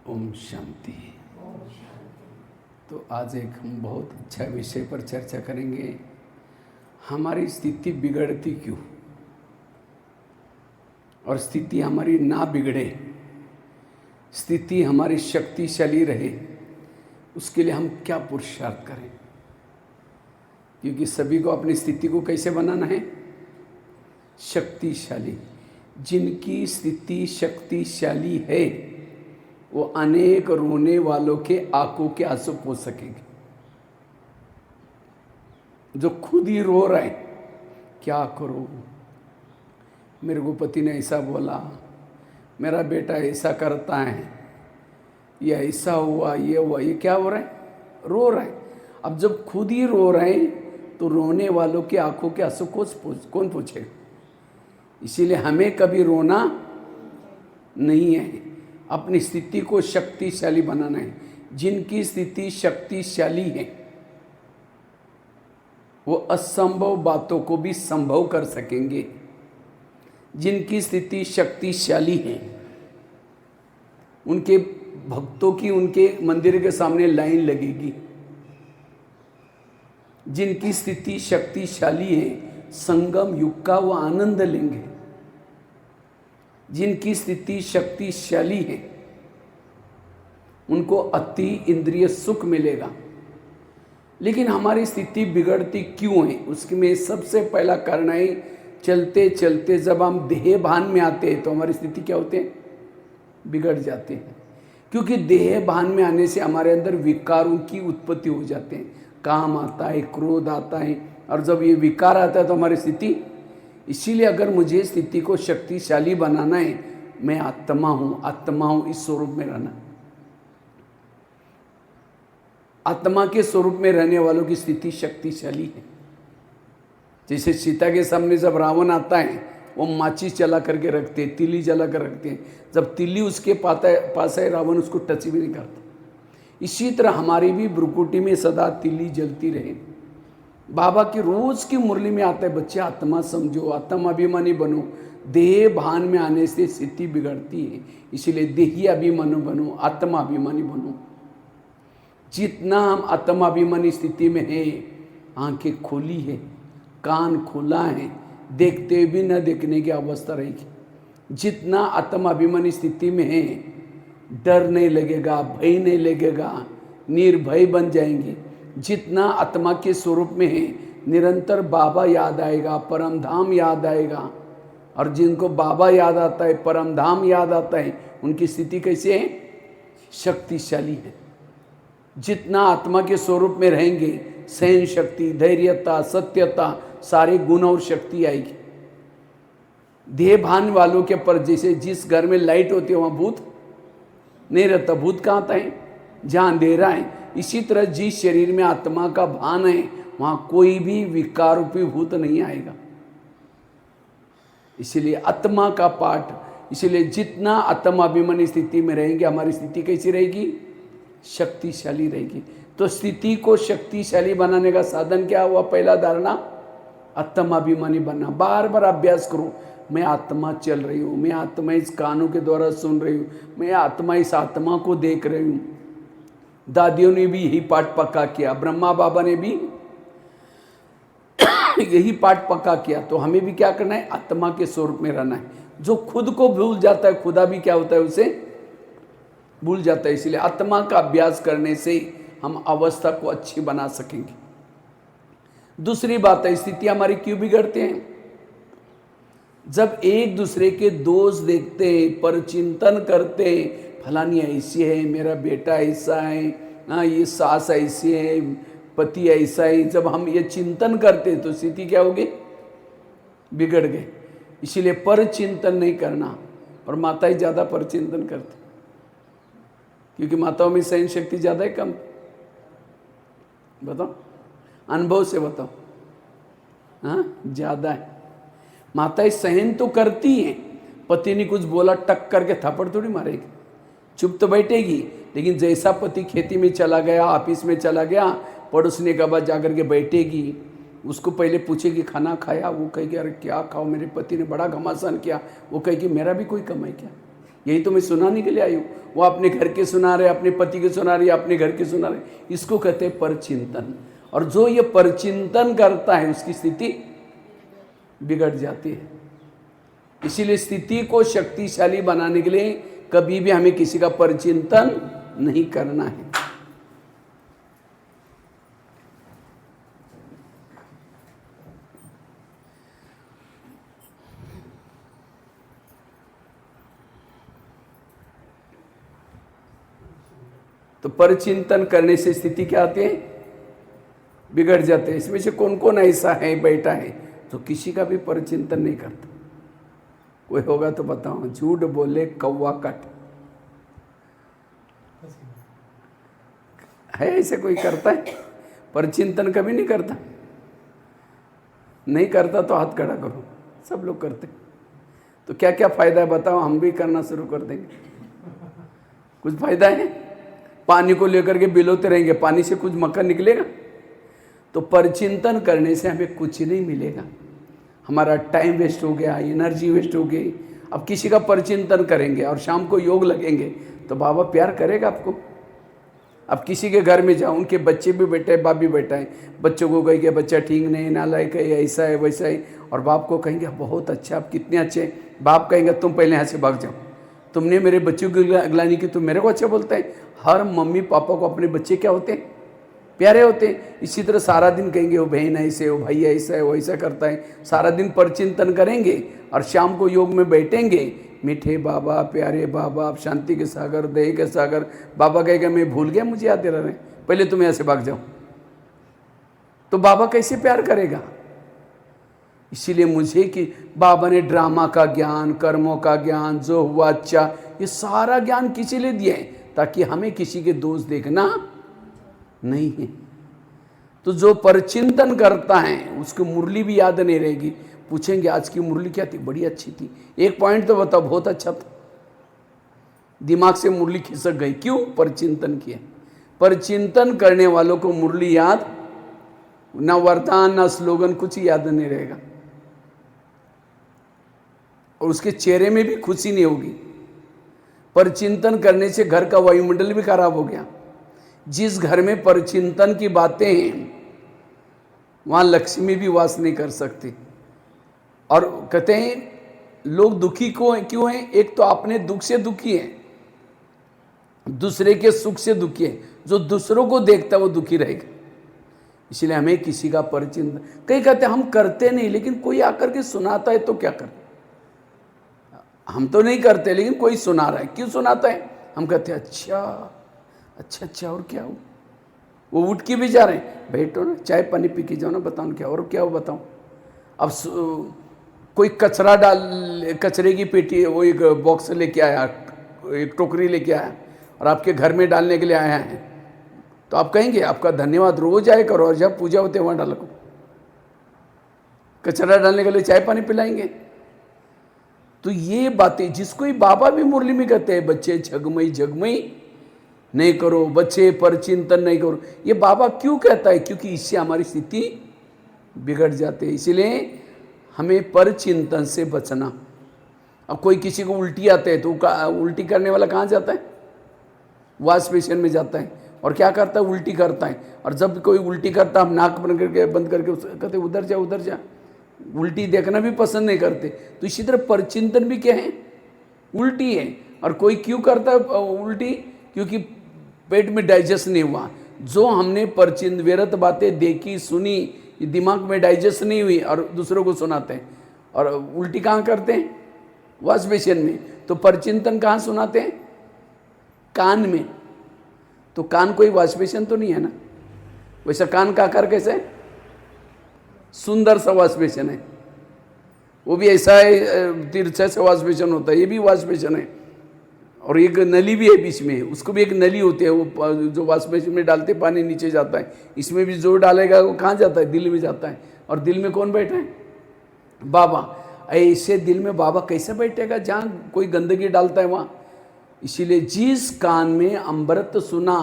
ओम शांति। तो आज एक हम बहुत अच्छा विषय पर चर्चा करेंगे। हमारी स्थिति बिगड़ती क्यों, और स्थिति हमारी ना बिगड़े, स्थिति हमारी शक्तिशाली रहे, उसके लिए हम क्या पुरुषार्थ करें। क्योंकि सभी को अपनी स्थिति को कैसे बनाना है, शक्तिशाली। जिनकी स्थिति शक्तिशाली है वो अनेक रोने वालों के आंखों के आंसू पोंछ सकेंगे। जो खुद ही रो रहे, क्या करो, मेरे को पति ने ऐसा बोला, मेरा बेटा ऐसा करता है, ये ऐसा हुआ, ये हुआ, ये क्या हो रहा है, रो रहे। अब जब खुद ही रो रहे तो रोने वालों के आंखों के आंसू कौन पूछेगा। इसीलिए हमें कभी रोना नहीं है, अपनी स्थिति को शक्तिशाली बनाना है। जिनकी स्थिति शक्तिशाली है वो असंभव बातों को भी संभव कर सकेंगे। जिनकी स्थिति शक्तिशाली है उनके भक्तों की उनके मंदिर के सामने लाइन लगेगी। जिनकी स्थिति शक्तिशाली है संगम युग का वो आनंद लेंगे। जिनकी स्थिति शक्तिशाली है उनको अति इंद्रिय सुख मिलेगा। लेकिन हमारी स्थिति बिगड़ती क्यों है, उसके में सबसे पहला कारण है चलते चलते जब हम देह भान में आते हैं तो हमारी स्थिति क्या होती है, बिगड़ जाते हैं। क्योंकि देह भान में आने से हमारे अंदर विकारों की उत्पत्ति हो जाते हैं। काम आता है, क्रोध आता है, और जब ये विकार आता है तो हमारी स्थिति। इसीलिए अगर मुझे स्थिति को शक्तिशाली बनाना है, मैं आत्मा हूँ, इस स्वरूप में रहना। आत्मा के स्वरूप में रहने वालों की स्थिति शक्तिशाली है। जैसे सीता के सामने जब रावण आता है वो माचिस जला करके रखते हैं, तिली जला कर रखते हैं। जब तिली उसके पास है रावण उसको टच भी नहीं करता। इसी तरह हमारी भी भ्रुकुटी में सदा तिली जलती रहे। बाबा की रोज की मुरली में आता है, बच्चे आत्मा समझो, आत्माभिमानी बनो। देह भान में आने से स्थिति बिगड़ती है। इसीलिए देही अभिमानी बनो, आत्माभिमानी बनो। जितना हम आत्माभिमानी स्थिति में है, आंखें खोली है, कान खुला है, देखते भी न देखने की अवस्था रहेगी। जितना आत्माभिमानी स्थिति में है, डर नहीं लगेगा, भय नहीं लगेगा, निर्भय बन जाएंगे। जितना आत्मा के स्वरूप में है, निरंतर बाबा याद आएगा, परम धाम याद आएगा। और जिनको बाबा याद आता है, परम धाम याद आता है, उनकी स्थिति कैसे है, शक्तिशाली है। जितना आत्मा के स्वरूप में रहेंगे, सहन शक्ति, धैर्यता, सत्यता, सारे गुण और शक्ति आएगी। देह भान वालों के पर जैसे जिस घर में लाइट होती है वहाँ भूत नहीं रहता। भूत कहाँ आता है, जहाँ अंधेरा है। इसी तरह जिस शरीर में आत्मा का भान है वहाँ कोई भी विकार रूपी भूत नहीं आएगा। इसीलिए आत्मा का पाठ, इसीलिए जितना आत्माभिमानी स्थिति में रहेंगे हमारी स्थिति कैसी रहेगी, शक्तिशाली रहेगी। तो स्थिति को शक्तिशाली बनाने का साधन क्या हुआ, पहला धारणा आत्माभिमानी बनना। बार बार अभ्यास करो, मैं आत्मा चल रही हूँ, मैं आत्मा इस कानों के द्वारा सुन रही हूँ, मैं आत्मा इस आत्मा को देख रही हूँ। दादियों ने भी यही पाठ पक्का किया, ब्रह्मा बाबा ने भी यही पाठ पक्का किया। तो हमें भी क्या करना है, आत्मा के स्वरूप में रहना है। जो खुद को भूल जाता है, खुदा भी क्या होता है, उसे भूल जाता है। इसलिए आत्मा का अभ्यास करने से हम अवस्था को अच्छी बना सकेंगे। दूसरी बात है, स्थिति हमारी क्यों बिगड़ते हैं, जब एक दूसरे के दोष देखते हैं, पर चिंतन करते हैं, फलानी ऐसी है, मेरा बेटा ऐसा है, हाँ ये सास ऐसी है, पति ऐसा है। जब हम ये चिंतन करते तो स्थिति क्या होगी, बिगड़ गए। इसीलिए पर चिंतन नहीं करना। और माताएं ज़्यादा पर चिंतन करते, क्योंकि माताओं में सहन शक्ति ज़्यादा है, कम? बताओ, अनुभव से बताओ। हाँ, ज़्यादा है। माताएं सहन तो करती हैं, पति ने कुछ बोला टक करके थप्पड़ थोड़ी मारेगी, चुप तो बैठेगी। लेकिन जैसा पति खेती में चला गया, ऑफिस में चला गया, पड़ोसने के बाद जाकर के बैठेगी, उसको पहले पूछेगी खाना खाया, वो कहेगी अरे क्या खाओ, मेरे पति ने बड़ा घमासान किया, वो कहेगी मेरा भी कोई कमाई क्या। यही तो मैं सुनाने के लिए आई हूँ। वो अपने घर के सुना रहे, अपने पति के सुना रही, अपने घर के सुना रहे, इसको कहते हैं परचिंतन। और जो ये परचिंतन करता है उसकी स्थिति बिगड़ जाती है। इसीलिए स्थिति को शक्तिशाली बनाने के लिए कभी भी हमें किसी का परचिंतन नहीं करना है। तो परचिंतन करने से स्थिति क्या आती है? बिगड़ जाते हैं। इसमें से कौन कौन ऐसा है बैठा है तो किसी का भी परचिंतन नहीं करता? कोई होगा तो बताओ। झूठ बोले कौवा कट, है ऐसे कोई करता है? परचिंतन कभी नहीं करता। नहीं करता तो हाथ खड़ा करो। सब लोग करते। तो क्या क्या फायदा है बताओ, हम भी करना शुरू कर देंगे। कुछ फायदा है? पानी को लेकर के बिलोते रहेंगे, पानी से कुछ मक्खन निकलेगा? तो परचिंतन करने से हमें कुछ नहीं मिलेगा। हमारा टाइम वेस्ट हो गया, एनर्जी वेस्ट हो गई। अब किसी का परचिंतन करेंगे और शाम को योग लगेंगे तो बाबा प्यार करेगा आपको? अब किसी के घर में जाओ, उनके बच्चे भी बैठे हैं, बाप भी बैठा है, बच्चों को कहेंगे बच्चा ठीक नहीं, नालायक है, ऐसा है वैसा है, और बाप को कहेंगे बहुत अच्छा, आप कितने अच्छे। बाप कहेंगे तुम पहले यहाँ से भाग जाओ, तुमने मेरे बच्चों की अगलानी की, तुम मेरे को अच्छा बोलता है। हर मम्मी पापा को अपने बच्चे क्या होते हैं? प्यारे होते हैं। इसी तरह सारा दिन कहेंगे वो बहन ऐसे, वो भाई ऐसा है, वो ऐसा करता है। सारा दिन परचिंतन करेंगे और शाम को योग में बैठेंगे, मीठे बाबा, प्यारे बाबा, आप शांति के सागर, दया के सागर। बाबा कहेगा मैं भूल गया, मुझे याद दिला रहे, पहले तुम यहाँ से भाग जाओ। तो बाबा कैसे प्यार करेगा? इसीलिए मुझे कि बाबा ने ड्रामा का ज्ञान, कर्मों का ज्ञान, जो हुआ अच्छा, ये सारा ज्ञान किसी लिए दिया है? ताकि हमें किसी के दोष देखना नहीं है। तो जो परचिंतन करता है उसको मुरली भी याद नहीं रहेगी। पूछेंगे आज की मुरली क्या थी? बड़ी अच्छी थी। एक पॉइंट तो बताओ, बहुत अच्छा था। दिमाग से मुरली खिसक गई, क्यों? परचिंतन किए। परचिंतन करने वालों को मुरली याद, ना वरदान ना स्लोगन, कुछ याद नहीं रहेगा, और उसके चेहरे में भी खुशी नहीं होगी। परचिंतन करने से घर का वायुमंडल भी खराब हो गया। जिस घर में परचिंतन की बातें हैं वहाँ लक्ष्मी भी वास नहीं कर सकती। और कहते हैं लोग दुखी क्यों हैं? एक तो अपने दुख से दुखी है, दूसरे के सुख से दुखी है। जो दूसरों को देखता है वो दुखी रहेगा। इसलिए हमें किसी का परचिंतन, कई कहते हैं हम करते नहीं, लेकिन कोई आकर के सुनाता है तो क्या करें? हम तो नहीं करते, लेकिन कोई सुना रहा है, क्यों सुनाता है? हम कहते हैं अच्छा अच्छा अच्छा, और क्या हो? वो उठ के भी जा रहे हैं, बैठो ना, चाय पानी पी के जाओ ना, बताओ क्या और क्या हो बताओ। अब कोई कचरा कचरे की पेटी, वो एक बॉक्स लेके आया, एक टोकरी लेके आया और आपके घर में डालने के लिए आया है, तो आप कहेंगे आपका धन्यवाद, रोज आए करो, और जब पूजा होते वहाँ डालो। कचरा डालने के लिए चाय पानी पिलाएंगे। तो ये बातें जिसको ही बाबा भी मुरली में कहते हैं, बच्चे झगमई झगमई नहीं करो, बच्चे परचिंतन नहीं करो, ये बाबा क्यों कहता है? क्योंकि इससे हमारी स्थिति बिगड़ जाती है। इसीलिए हमें परचिंतन से बचना। अब कोई किसी को उल्टी आते है तो उल्टी करने वाला कहाँ जाता है? वॉश बेसिन में जाता है और क्या करता है? उल्टी करता है। और जब कोई उल्टी करता है हम नाक बंद करके कहते उधर जा उधर जा, उल्टी देखना भी पसंद नहीं करते। तो इसी तरह परचिंतन भी क्या है? उल्टी है। और कोई क्यों करता है उल्टी? क्योंकि पेट में डाइजेस्ट नहीं हुआ। जो हमने परचिंत व्यर्थ बातें देखी सुनी, ये दिमाग में डाइजेस्ट नहीं हुई और दूसरों को सुनाते हैं। और उल्टी कहाँ करते हैं? वॉश बेसिन में। तो परचिंतन कहाँ सुनाते हैं? कान में। तो कान कोई वॉश बेसिन तो नहीं है ना? वैसा कान का आकार कैसे है? सुंदर सा वॉश बेसिन है। वो भी ऐसा है, तिरछा सा वॉश बेसिन होता है, ये भी वॉश बेसिन है। और एक नली भी है बीच में, उसको भी एक नली होती है, वो जो वॉश बेसिन में डालते पानी नीचे जाता है। इसमें भी जो डालेगा वो कहाँ जाता है? दिल में जाता है। और दिल में कौन बैठा है? बाबा। ऐसे दिल में बाबा कैसे बैठेगा जहाँ कोई गंदगी डालता है वहाँ? इसीलिए जिस कान में अमृत सुना,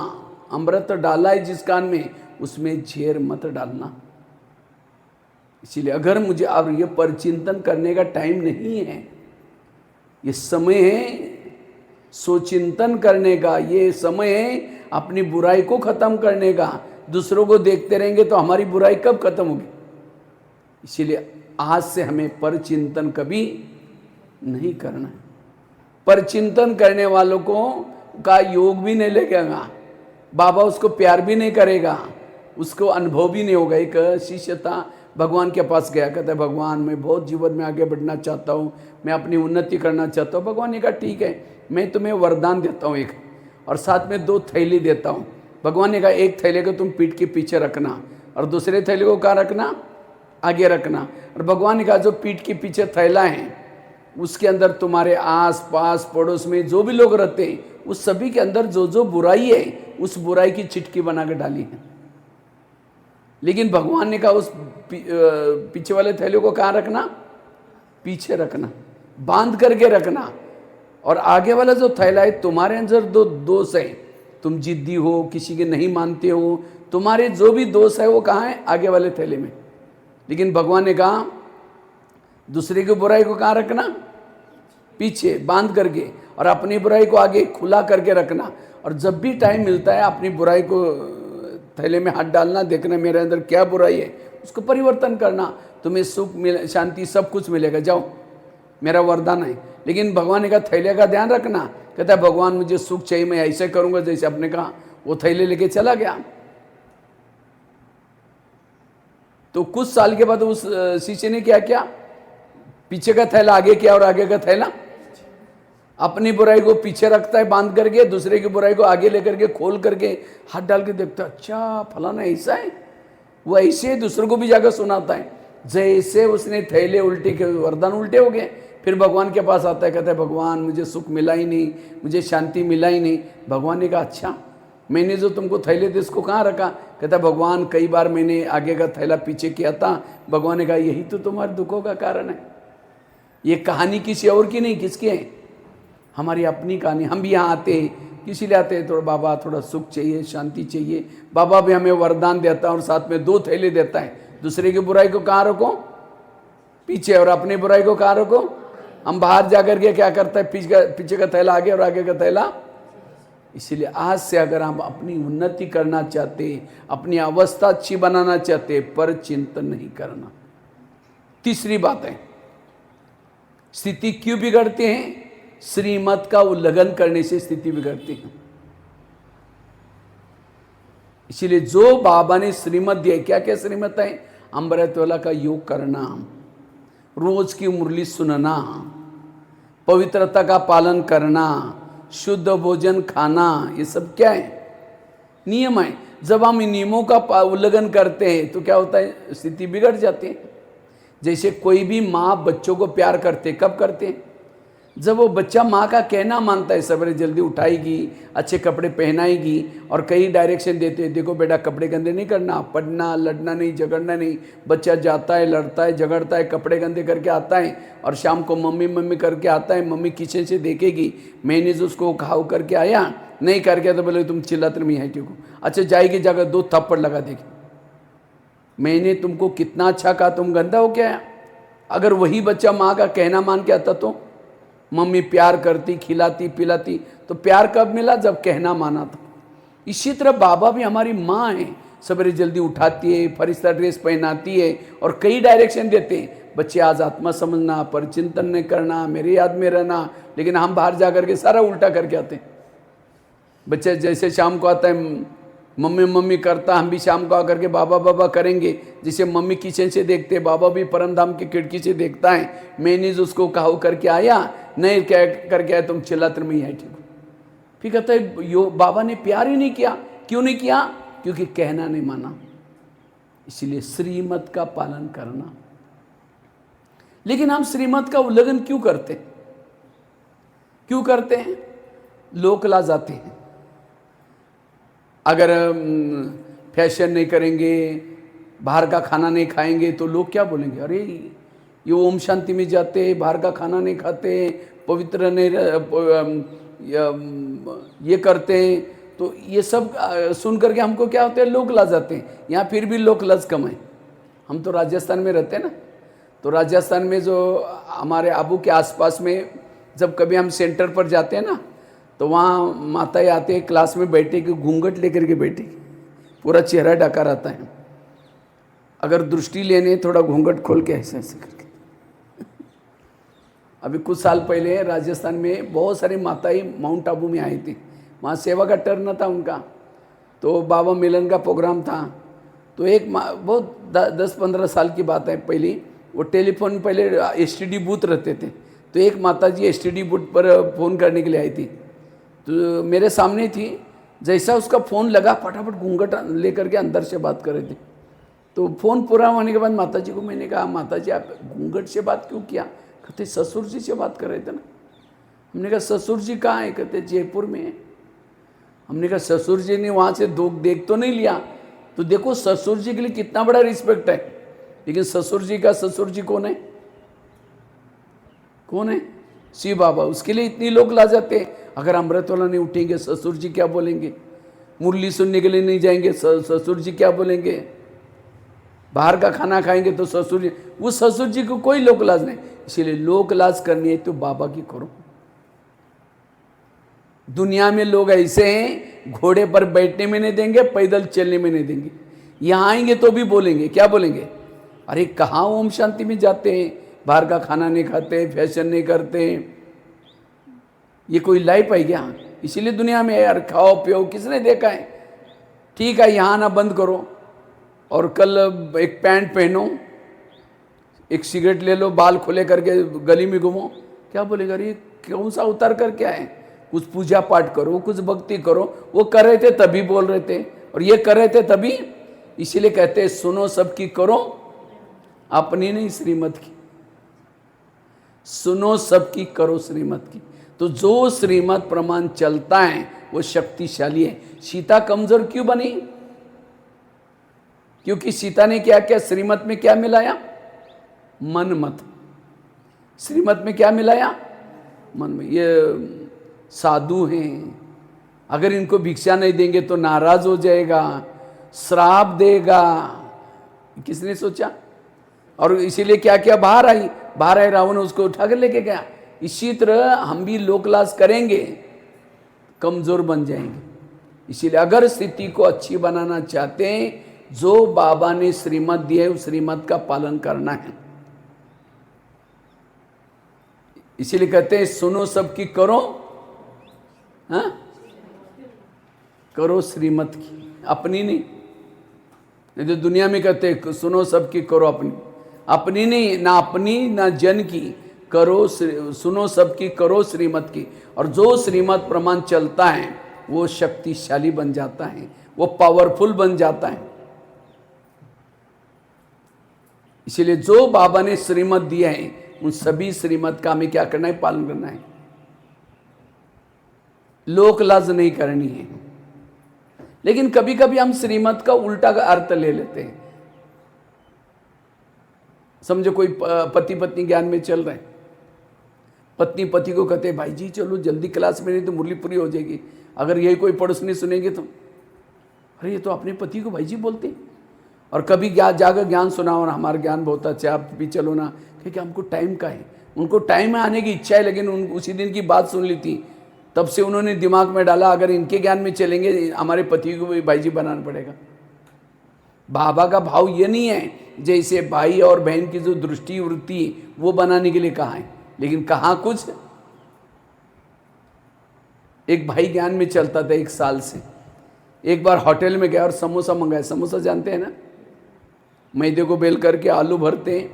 अमृत डाला है जिस कान में, उसमें झेर मत डालना। इसीलिए अगर मुझे अब ये परचिंतन करने का टाइम नहीं है, ये समय है सोचिंतन करने का ये समय है, अपनी बुराई को खत्म करने का। दूसरों को देखते रहेंगे तो हमारी बुराई कब खत्म होगी? इसीलिए आज से हमें परचिंतन कभी नहीं करना है। परचिंतन करने वालों को का योग भी नहीं लगेगा, बाबा उसको प्यार भी नहीं करेगा, उसको अनुभव भी नहीं होगा। एक शिष्य था, भगवान के पास गया, कहता है भगवान मैं बहुत जीवन में आगे बढ़ना चाहता हूँ, मैं अपनी उन्नति करना चाहता हूँ। भगवान ने कहा ठीक है, मैं तुम्हें वरदान देता हूँ एक, और साथ में 2 थैली देता हूँ। भगवान ने कहा एक थैले को तुम पीठ के पीछे रखना और दूसरे थैले को कहाँ रखना? आगे रखना। और भगवान ने कहा जो पीठ के पीछे थैला है उसके अंदर तुम्हारे आस पास पड़ोस में जो भी लोग रहते हैं उस सभी के अंदर जो जो बुराई है उस बुराई की चिटकी बना के डाली है। लेकिन भगवान ने कहा उस पीछे वाले थैले को कहाँ रखना? पीछे रखना, बांध करके रखना। और आगे वाला जो थैला है तुम्हारे अंदर दो दोष है, तुम जिद्दी हो, किसी के नहीं मानते हो, तुम्हारे जो भी दोष है वो कहाँ है? आगे वाले थैले में। लेकिन भगवान ने कहा दूसरे की बुराई को कहाँ रखना? पीछे बांध करके, और अपनी बुराई को आगे खुला करके रखना। और जब भी टाइम मिलता है अपनी बुराई को थैले में हाथ डालना, देखना मेरे अंदर क्या बुराई है, उसको परिवर्तन करना, तुम्हें सुख मिले, शांति सब कुछ मिलेगा। जाओ, मेरा वरदान है। लेकिन भगवान ने कहा थैले का ध्यान रखना। कहता है भगवान मुझे सुख चाहिए, मैं ऐसे करूंगा जैसे आपने कहा। वो थैले लेके चला गया। तो कुछ साल के बाद उस शिष्य ने क्या किया? पीछे का थैला आगे किया और आगे का थैला अपनी बुराई को पीछे रखता है बांध करके, दूसरे की बुराई को आगे लेकर के खोल करके हाथ डाल के देखता है अच्छा फलाना ऐसा है। वो ऐसे दूसरों को भी जाकर सुनाता है। जैसे उसने थैले उल्टे के वरदान उल्टे हो गए। फिर भगवान के पास आता है, कहता है भगवान मुझे सुख मिला ही नहीं, मुझे शांति मिला ही नहीं। भगवान ने कहा अच्छा मैंने जो तुमको थैले थे इसको कहाँ रखा? कहता भगवान कई बार मैंने आगे का थैला पीछे किया था। भगवान ने कहा यही तो तुम्हारे दुखों का कारण है। ये कहानी किसी और की नहीं, किसकी है? हमारी अपनी कहानी। हम भी यहाँ आते हैं, किसी लिए आते हैं? थोड़ा बाबा थोड़ा सुख चाहिए, शांति चाहिए। बाबा भी हमें वरदान देता है और साथ में 2 थैले देता है। दूसरे की बुराई को कहाँ रखो? पीछे, और अपनी बुराई को कहाँ रखो? हम बाहर जाकर के क्या करता है? पीछे का थैला आगे और आगे का थैला। इसीलिए आज से अगर हम अपनी उन्नति करना चाहते, अपनी अवस्था अच्छी बनाना चाहते, पर चिंतन नहीं करना। तीसरी बात है, स्थिति क्यों बिगड़ते हैं? श्रीमत का उल्लंघन करने से स्थिति बिगड़ती है। इसीलिए जो बाबा ने श्रीमत दिया, क्या क्या श्रीमत है? अमृतवेला का योग करना, रोज की मुरली सुनना, पवित्रता का पालन करना, शुद्ध भोजन खाना, ये सब क्या है? नियम है। जब हम इन नियमों का उल्लंघन करते हैं तो क्या होता है? स्थिति बिगड़ जाती है। जैसे कोई भी माँ बच्चों को प्यार करते, कब करते हैं? जब वो बच्चा माँ का कहना मानता है, सवेरे जल्दी उठाएगी, अच्छे कपड़े पहनाएगी और कई डायरेक्शन देते हैं, देखो बेटा कपड़े गंदे नहीं करना, पढ़ना, लड़ना नहीं, झगड़ना नहीं। बच्चा जाता है, लड़ता है, झगड़ता है, कपड़े गंदे करके आता है और शाम को मम्मी मम्मी करके आता है। मम्मी किचन से देखेगी, मैंने जो उसको खाओ करके आया, नहीं करके तो बोले तुम चिल्लाते नहीं है, ठीक हो। अच्छा जाएगी, जाकर 2 थप्पड़ लगा देगी, मैंने तुमको कितना अच्छा कहा, तुम गंदा हो क्या? अगर वही बच्चा माँ का कहना मान के आता तो मम्मी प्यार करती, खिलाती पिलाती, तो प्यार कब मिला? जब कहना माना था। इसी तरह बाबा भी हमारी माँ है, सवेरे जल्दी उठाती है, फरिश्ता ड्रेस पहनाती है और कई डायरेक्शन देते हैं। बच्चे आज आत्मा समझना, परचिंतन नहीं करना, मेरे याद में रहना, लेकिन हम बाहर जा करके सारा उल्टा करके आते हैं। बच्चे जैसे शाम को आता है मम्मी मम्मी करता, हम भी शाम को आकर के बाबा बाबा करेंगे। जैसे मम्मी किचन से देखते, बाबा भी परम धाम की खिड़की से देखता है, मैंने जो उसको कहा करके आया, नहीं क्या करके आया, तुम चिल्लाते में है, ठीक हो। फिर कहता है यो बाबा ने प्यार ही नहीं किया। क्यों नहीं किया? क्योंकि कहना नहीं माना। इसीलिए श्रीमत का पालन करना। लेकिन हम श्रीमत का उल्लंघन क्यों करते हैं? क्यों करते हैं? लोक ला जाते हैं। अगर फैशन नहीं करेंगे, बाहर का खाना नहीं खाएंगे तो लोग क्या बोलेंगे? अरे ये ओम शांति में जाते, बाहर का खाना नहीं खाते, पवित्र नहीं ये करते, तो ये सब सुन करके हमको क्या होता है? लोग ला जाते हैं। यहाँ फिर भी लोग लज कम है। हम तो राजस्थान में रहते हैं ना, तो राजस्थान में जो हमारे आबू के आसपास में जब कभी हम सेंटर पर जाते हैं ना, तो वहाँ माताएं आते हैं, क्लास में बैठे कि घूंघट लेकर के बैठे, पूरा चेहरा ढका रहता है, अगर दृष्टि लेने थोड़ा घूंघट खोल के ऐसे ऐसे करके। अभी कुछ साल पहले राजस्थान में बहुत सारी माताएं माउंट आबू में आई थी, वहाँ सेवा का टर्न था उनका, तो बाबा मिलन का प्रोग्राम था। तो एक बहुत 10-15 साल की बात है पहले, वो टेलीफोन पहले एसटीडी बूथ रहते थे, तो एक माता जी एसटीडी बूथ पर फ़ोन करने के लिए आई थी, तो मेरे सामने थी, जैसा उसका फ़ोन लगा फटाफट घूंघट लेकर के अंदर से बात कर रहे थे। तो फ़ोन पूरा होने के बाद माता जी को मैंने कहा, माता जी आप घूंघट से बात क्यों किया? कहते ससुर जी से बात कर रहे थे ना। हमने कहा ससुर जी कहाँ है? कहते जयपुर में है। हमने कहा ससुर जी ने वहाँ से देख तो नहीं लिया, तो देखो ससुर जी के लिए कितना बड़ा रिस्पेक्ट है, लेकिन ससुर जी का ससुर जी कौन है? कौन है? शिव बाबा, उसके लिए इतनी लोग ला जाते हैं। अगर अमृतवाला नहीं उठेंगे ससुर जी क्या बोलेंगे? मुरली सुनने के लिए नहीं जाएंगे ससुर जी क्या बोलेंगे? बाहर का खाना खाएंगे तो ससुर जी, वो ससुर जी को कोई लोक लाज नहीं। इसीलिए लोक लाज करनी है तो बाबा की करो। दुनिया में लोग ऐसे हैं, घोड़े पर बैठने में नहीं देंगे, पैदल चलने में नहीं देंगे, यहाँ आएंगे तो भी बोलेंगे, क्या बोलेंगे? अरे कहाँ ओम शांति में जाते हैं, बाहर का खाना नहीं खाते, फैशन नहीं करते, ये कोई लाइफ है क्या? इसीलिए दुनिया में यार खाओ पियो, किसने देखा है? ठीक है यहाँ आना बंद करो, और कल एक पैंट पहनो, एक सिगरेट ले लो, बाल खुले करके गली में घूमो, क्या बोलेगा? अरे कौन सा उतार कर क्या है? कुछ पूजा पाठ करो, कुछ भक्ति करो। वो कर रहे थे तभी बोल रहे थे, और ये कर रहे थे तभी। इसीलिए कहते हैं सुनो सबकी करो अपनी नहीं श्रीमत की। सुनो सबकी करो श्रीमत की। तो जो श्रीमत प्रमाण चलता है वो शक्तिशाली है। सीता कमजोर क्यों बनी? क्योंकि सीता ने क्या क्या श्रीमत में क्या मिलाया? मन मत। श्रीमत में क्या मिलाया? मन में। ये साधु हैं, अगर इनको भिक्षा नहीं देंगे तो नाराज हो जाएगा, श्राप देगा, किसने सोचा? और इसीलिए क्या क्या बाहर आई रावण उसको उठा कर लेके गया। इसी तरह हम भी लोकलाज करेंगे, कमजोर बन जाएंगे। इसीलिए अगर स्थिति को अच्छी बनाना चाहते हैं, जो बाबा ने श्रीमत दी है उस श्रीमत का पालन करना है। इसीलिए कहते हैं सुनो सबकी करो, हाँ करो श्रीमत की, अपनी नहीं। तो दुनिया में कहते हैं सुनो सबकी करो अपनी, अपनी नहीं, ना अपनी ना जन की, करो सुनो सबकी करो श्रीमत की। और जो श्रीमत प्रमाण चलता है वो शक्तिशाली बन जाता है, वो पावरफुल बन जाता है। इसीलिए जो बाबा ने श्रीमत दिया है उन सभी श्रीमत का हमें क्या करना है? पालन करना है। लोक लाज नहीं करनी है। लेकिन कभी कभी हम श्रीमत का उल्टा का अर्थ ले लेते हैं। समझो कोई पति पत्नी ज्ञान में चल रहे हैं, पत्नी पति को कहते हैं भाई जी चलो जल्दी क्लास में, नहीं तो मुरली पूरी हो जाएगी। अगर यही कोई पड़ोसनी सुनेंगे तो अरे ये तो अपने पति को भाई जी बोलते हैं। और कभी जाकर ज्ञान सुनाओ और हमारा ज्ञान बहुत अच्छा, आप भी चलो ना, क्योंकि हमको टाइम का है। उनको टाइम में आने की इच्छा है, लेकिन उसी दिन की बात सुन ली थी, तब से उन्होंने दिमाग में डाला अगर इनके ज्ञान में चलेंगे हमारे पति को भी भाई जी बनाना पड़ेगा। बाबा का भाव ये नहीं है जैसे भाई और बहन की जो दृष्टि वृत्ति वो बनाने के लिए कहा है, लेकिन कहाँ कुछ। एक भाई ज्ञान में चलता था 1 साल से, एक बार होटल में गया और समोसा मंगाया। समोसा जानते हैं ना, मैदे को बेल करके आलू भरते हैं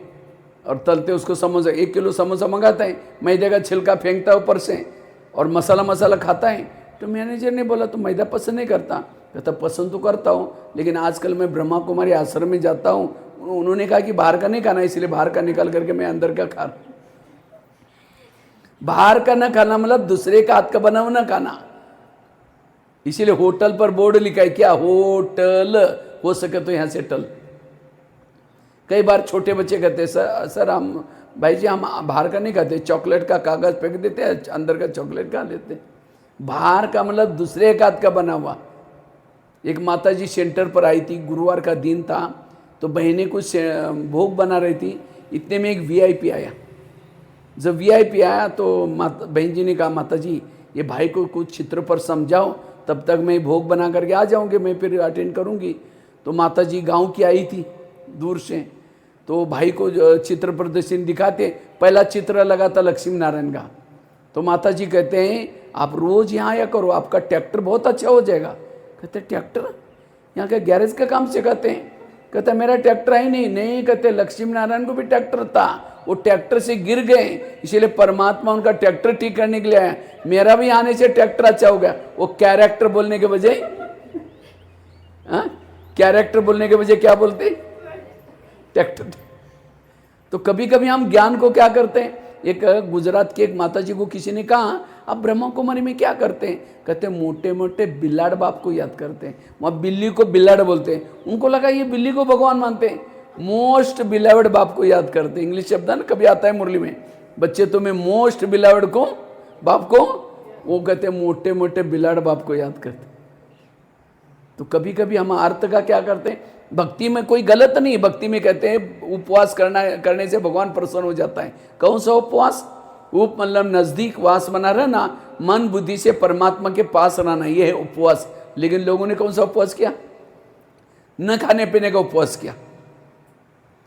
और तलते उसको समोसा। 1 किलो समोसा मंगाता है, मैदे का छिलका फेंकता है ऊपर से और मसाला खाता है। तो मैनेजर ने बोला तो मैदा पसंद नहीं करता? कहता पसंद तो करता हूँ, लेकिन आजकल मैं ब्रह्मा कुमारी आश्रम में जाता हूँ, उन्होंने कहा कि बाहर का नहीं खाना, इसलिए बाहर का निकाल करके मैं अंदर का खा रहा हूँ। बाहर का ना खाना मतलब दूसरे का हाथ का बना हुआ ना खाना। इसीलिए होटल पर बोर्ड लिखा है क्या? होटल, हो सके तो यहाँ से टल। कई बार छोटे बच्चे कहते हैं सर हम भाई जी हम बाहर का नहीं खाते, चॉकलेट का कागज फेंक देते हैं, अंदर का चॉकलेट खा लेते हैं। बाहर का मतलब दूसरे का हाथ का बना हुआ। एक माता जी सेंटर पर आई थी, गुरुवार का दिन था, तो बहनें कुछ भोग बना रही थी। इतने में एक वीआईपी आया। जब वीआईपी आया तो बहन जी ने कहा माता जी ये भाई को कुछ चित्र पर समझाओ, तब तक मैं भोग बना करके आ जाऊँगी, मैं फिर अटेंड करूँगी। तो माता जी गाँव की आई थी दूर से, तो भाई को चित्र प्रदर्शन दिखाते, पहला चित्र लगा था लक्ष्मी नारायण का। तो माता जी कहते हैं आप रोज़ यहाँ आया करो, आपका ट्रैक्टर बहुत अच्छा हो जाएगा। कहते ट्रैक्टर, यहाँ के गैरेज का काम सिखाते हैं। कहते मेरा ट्रैक्टर है ही नहीं। कहते लक्ष्मी नारायण को भी ट्रैक्टर था, वो ट्रैक्टर से गिर गए, इसीलिए परमात्मा उनका ट्रैक्टर ठीक करने के लिए आया। मेरा भी आने से ट्रैक्टर अच्छा हो गया। वो कैरेक्टर बोलने के बजाय, कैरेक्टर बोलने के बजाय क्या बोलते, ट्रैक्टर। तो कभी कभी हम ज्ञान को क्या करते हैं, एक गुजरात की एक माता जी को किसी ने कहा आप ब्रह्मा कुमारी में क्या करते हैं। कहते मोटे मोटे बिलाड़ बाप को याद करते हैं, वहाँ बिल्ली को बिलाड़ बोलते हैं। उनको लगा ये बिल्ली को भगवान मानते हैं, मोस्ट बिलावड बाप को याद करते हैं। इंग्लिश शब्द ना कभी आता है मुरली में, बच्चे तुम्हें मोस्ट बिलावड को बाप को, वो कहते मोटे मोटे बिलाड़ बाप को याद करते। तो कभी कभी हम अर्थ का क्या करते हैं, भक्ति में कोई गलत नहीं, भक्ति में कहते हैं उपवास करने से भगवान प्रसन्न हो जाता है। कौन सा उपवास, उप मतलब नजदीक, वास बना रहना, मन बुद्धि से परमात्मा के पास रहना, यह है उपवास। लेकिन लोगों ने कौन सा उपवास किया, न खाने पीने का उपवास किया,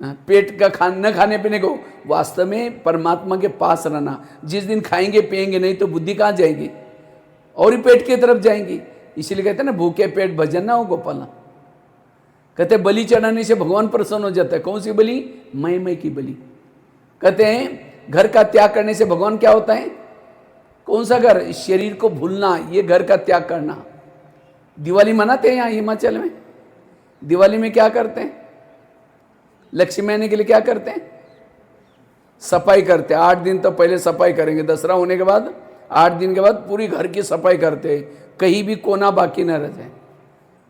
पेट का न खाने पीने को। वास्तव में परमात्मा के पास रहना, जिस दिन खाएंगे पिएंगे नहीं तो बुद्धि कहाँ जाएगी, और ही पेट की तरफ जाएंगी। इसीलिए कहते हैं ना भूखे पेट भजन ना हो गोपाला। कहते बलि चढ़ाने से भगवान प्रसन्न हो जाता है। कौन सी बलि, मैं की बलि। कहते हैं घर का त्याग करने से भगवान क्या होता है, कौन सा घर, शरीर को भूलना, ये घर का त्याग करना। दिवाली मनाते हैं यहाँ हिमाचल में, दिवाली में क्या करते हैं, लक्ष्मी आने के लिए क्या करते हैं, सफाई करते हैं। 8 दिन तो पहले सफाई करेंगे, दसरा होने के बाद 8 दिन के बाद पूरी घर की सफाई करते हैं, कहीं भी कोना बाकी न रह जाए।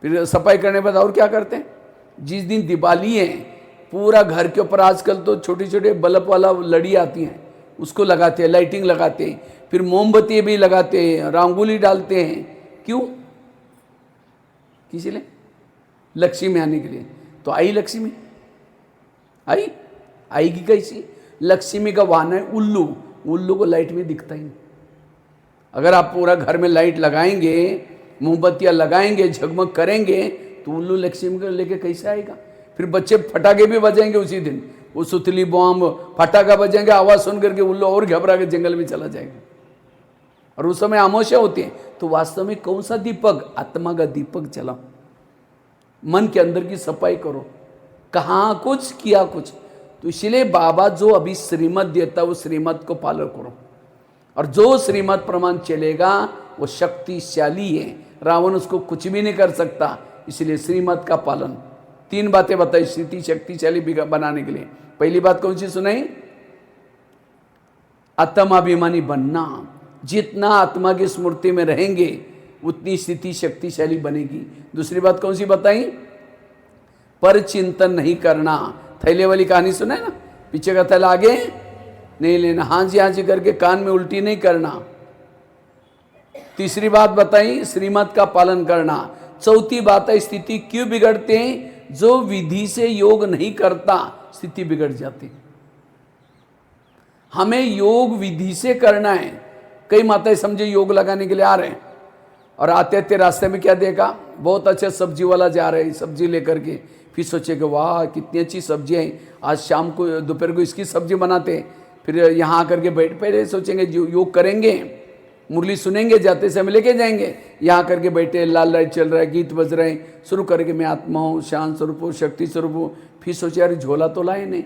फिर सफाई करने के बाद और क्या करते हैं, जिस दिन दिवाली है पूरा घर के ऊपर आजकल तो छोटी छोटे बल्ब वाला लड़ी आती हैं, उसको लगाते हैं, लाइटिंग लगाते हैं, फिर मोमबत्ती भी लगाते हैं, रंगोली डालते हैं। क्यों, किसी लिए, लक्ष्मी आने के लिए। तो आई लक्ष्मी, आएगी कैसी, लक्ष्मी का वाहन है उल्लू। उल्लू को लाइट में दिखता ही नहीं। अगर आप पूरा घर में लाइट लगाएंगे, मोमबत्तियाँ लगाएंगे, झगमग करेंगे, तो उल्लू लक्ष्मी को लेके कैसे आएगा। फिर बच्चे फटाके भी बजाएंगे उसी दिन, वो सुतली बॉम्ब फटाका बजेंगे, आवाज़ सुन करके उल्लू और घबरा के जंगल में चला जाएगा, और उस समय आमोशा होती है। तो वास्तव में कौन सा दीपक, आत्मा का दीपक जलाओ, मन के अंदर की सफाई करो, कहाँ कुछ किया कुछ। तो इसलिए बाबा जो अभी श्रीमत देता है वो श्रीमत को पालन करो, और जो श्रीमत प्रमाण चलेगा वो शक्तिशाली है, रावण उसको कुछ भी नहीं कर सकता। इसलिए श्रीमत का पालन। 3 बातें बताई स्थिति शक्तिशाली बनाने के लिए। पहली बात कौन सी सुनाई, आत्माभिमानी बनना। जितना आत्मा की स्मृति में रहेंगे उतनी स्थिति शक्तिशाली बनेगी। दूसरी बात कौन सी बताई, पर चिंतन नहीं करना। थैले वाली कहानी सुना है ना, पीछे का थैला आगे नहीं लेना, हाँ जी करके कान में उल्टी नहीं करना। तीसरी बात बताई श्रीमत का पालन करना। चौथी बात है स्थिति क्यों बिगड़ते हैं, जो विधि से योग नहीं करता स्थिति बिगड़ जाती। हमें योग विधि से करना है। कई माताएं समझे योग लगाने के लिए आ रहे हैं, और आते आते रास्ते में क्या देखा, बहुत अच्छा सब्जी वाला जा रहे हैं सब्जी लेकर के, फिर सोचे कि वाह कितनी अच्छी सब्जी है, आज शाम को दोपहर को इसकी सब्जी बनाते हैं। फिर यहाँ आकर के बैठ, पहले सोचेंगे योग करेंगे, मुरली सुनेंगे, जाते समय लेके जाएंगे, यहाँ करके बैठे, लाल लाइट चल रहा है, गीत बज रहे हैं, शुरू करके मैं आत्मा हूँ, शांत स्वरूप हूँ, शक्ति स्वरूप हूँ। फिर सोचे यार झोला तो लाए नहीं,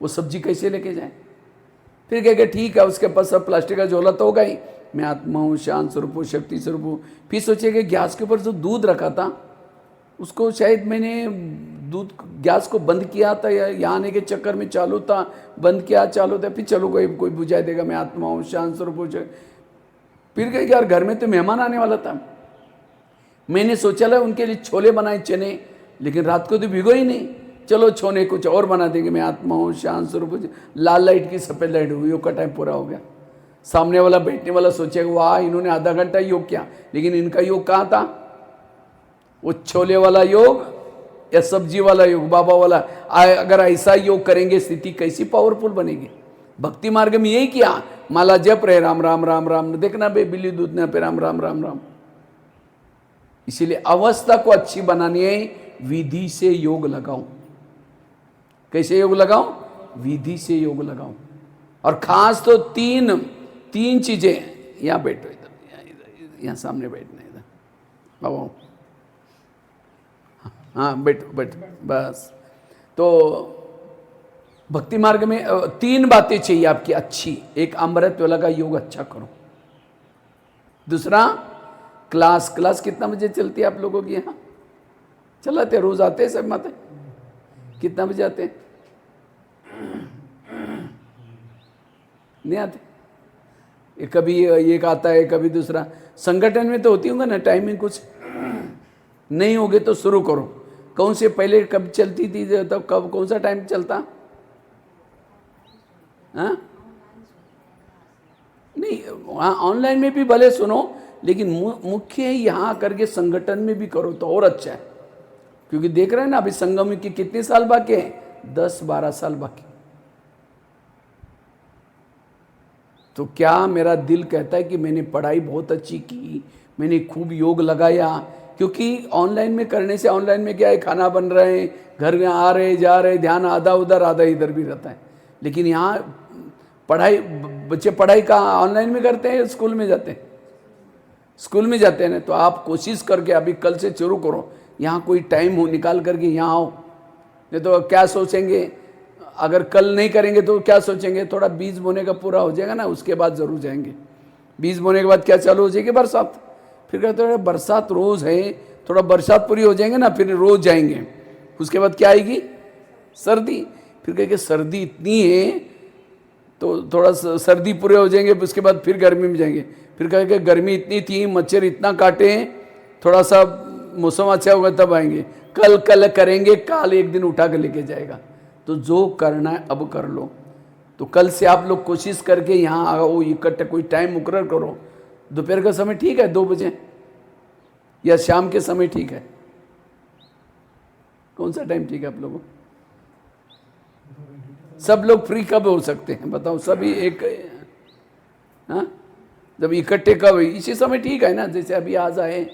वो सब्जी कैसे लेके जाए। फिर कह ठीक है, उसके पास सब प्लास्टिक का झोला तो होगा ही, मैं आत्मा हूँ, शांत स्वरूप हूँ, शक्ति स्वरूप हूँ। फिर सोचे कि गैस के ऊपर जो दूध रखा था उसको शायद मैंने दूध गैस को बंद किया था, या यहाँ आने के चक्कर में चालू था, बंद किया चालू था। फिर चलो कोई बुझा देगा, मैं आत्मा हूँ, शांत स्वरूप हूँ। फिर कहे यार घर में तो मेहमान आने वाला था, मैंने सोचा ला उनके लिए छोले बनाए चने, लेकिन रात को तो भिगो ही नहीं, चलो छोले कुछ और बना देंगे, मैं आत्मा हूँ, शांत स्वरूप। लाल लाइट की सफ़ेद लाइट हुई, योग का टाइम पूरा हो गया। सामने वाला बैठने वाला सोचेगा वाह इन्होंने आधा घंटा योग किया, लेकिन इनका योग कहाँ था, वो छोले वाला योग या सब्जी वाला योग, बाबा वाला। अगर ऐसा योग करेंगे स्थिति कैसी पावरफुल बनेगी। भक्ति मार्ग में यही किया, माला जप रहे राम राम राम राम, देखना बे बिल्ली दूध ना पे राम राम राम राम। इसीलिए अवस्था को अच्छी बनानी है, विधि से योग लगाओ। कैसे योग लगाओ? विधि से योग लगाओ। और खास तो तीन चीजें। यहाँ बैठो, इधर यहाँ सामने बैठना, इधर आओ। हाँ बैठो बैठो, बस। तो भक्ति मार्ग में 3 बातें चाहिए आपकी अच्छी। एक अमृत वेला का योग अच्छा करो। दूसरा क्लास कितना बजे चलती है आप लोगों की? यहाँ चलाते रोज आते हैं सब माते? कितना बजे आते हैं? नहीं आते? ये कभी एक आता है, कभी दूसरा। संगठन में तो होती होगा ना टाइमिंग, कुछ नहीं होगे तो शुरू करो। कौन से पहले कब चलती थी, तो कब कौन सा टाइम चलता? हाँ नहीं, वहाँ ऑनलाइन में भी भले सुनो, लेकिन मुख्य है यहाँ करके संगठन में भी करो तो और अच्छा है। क्योंकि देख रहे हैं ना अभी संगम के कितने साल बाकी हैं? 10-12 साल बाकी। तो क्या मेरा दिल कहता है कि मैंने पढ़ाई बहुत अच्छी की, मैंने खूब योग लगाया। क्योंकि ऑनलाइन में करने से, ऑनलाइन में क्या है, खाना बन रहे हैं, घर में आ रहे जा रहे, ध्यान आधा उधर आधा इधर भी रहता है। लेकिन यहाँ पढ़ाई, बच्चे पढ़ाई कहाँ ऑनलाइन में करते हैं, स्कूल में जाते हैं? स्कूल में जाते हैं ना। तो आप कोशिश करके अभी कल से शुरू करो, यहाँ कोई टाइम हो निकाल करके यहाँ आओ। नहीं तो क्या सोचेंगे, अगर कल नहीं करेंगे तो क्या सोचेंगे, थोड़ा बीज बोने का पूरा हो जाएगा ना, उसके बाद जरूर जाएंगे। बीज बोने के बाद क्या चालू हो जाएगी? बरसात। फिर कहते हैं बरसात रोज है, थोड़ा बरसात पूरी हो जाएंगे ना, फिर रोज जाएंगे। उसके बाद क्या आएगी? सर्दी। फिर कहेंगे सर्दी इतनी है तो थोड़ा सर्दी पूरे हो जाएंगे, उसके बाद फिर गर्मी में जाएंगे। फिर कहेंगे गर्मी इतनी थी, मच्छर इतना काटे, थोड़ा सा मौसम अच्छा होगा तब आएंगे। कल करेंगे, काल एक दिन उठा के लेके जाएगा। तो जो करना है अब कर लो। तो कल से आप लोग कोशिश करके यहाँ आओ, इकट्ठे कोई टाइम मुकर्रर करो। दोपहर का समय ठीक है 2 बजे, या शाम के समय ठीक है? कौन सा टाइम ठीक है आप लोगों? सब लोग फ्री कब हो सकते हैं बताओ? सभी एक, हाँ जब इकट्ठे कब? इसी समय ठीक है ना, जैसे अभी आज आए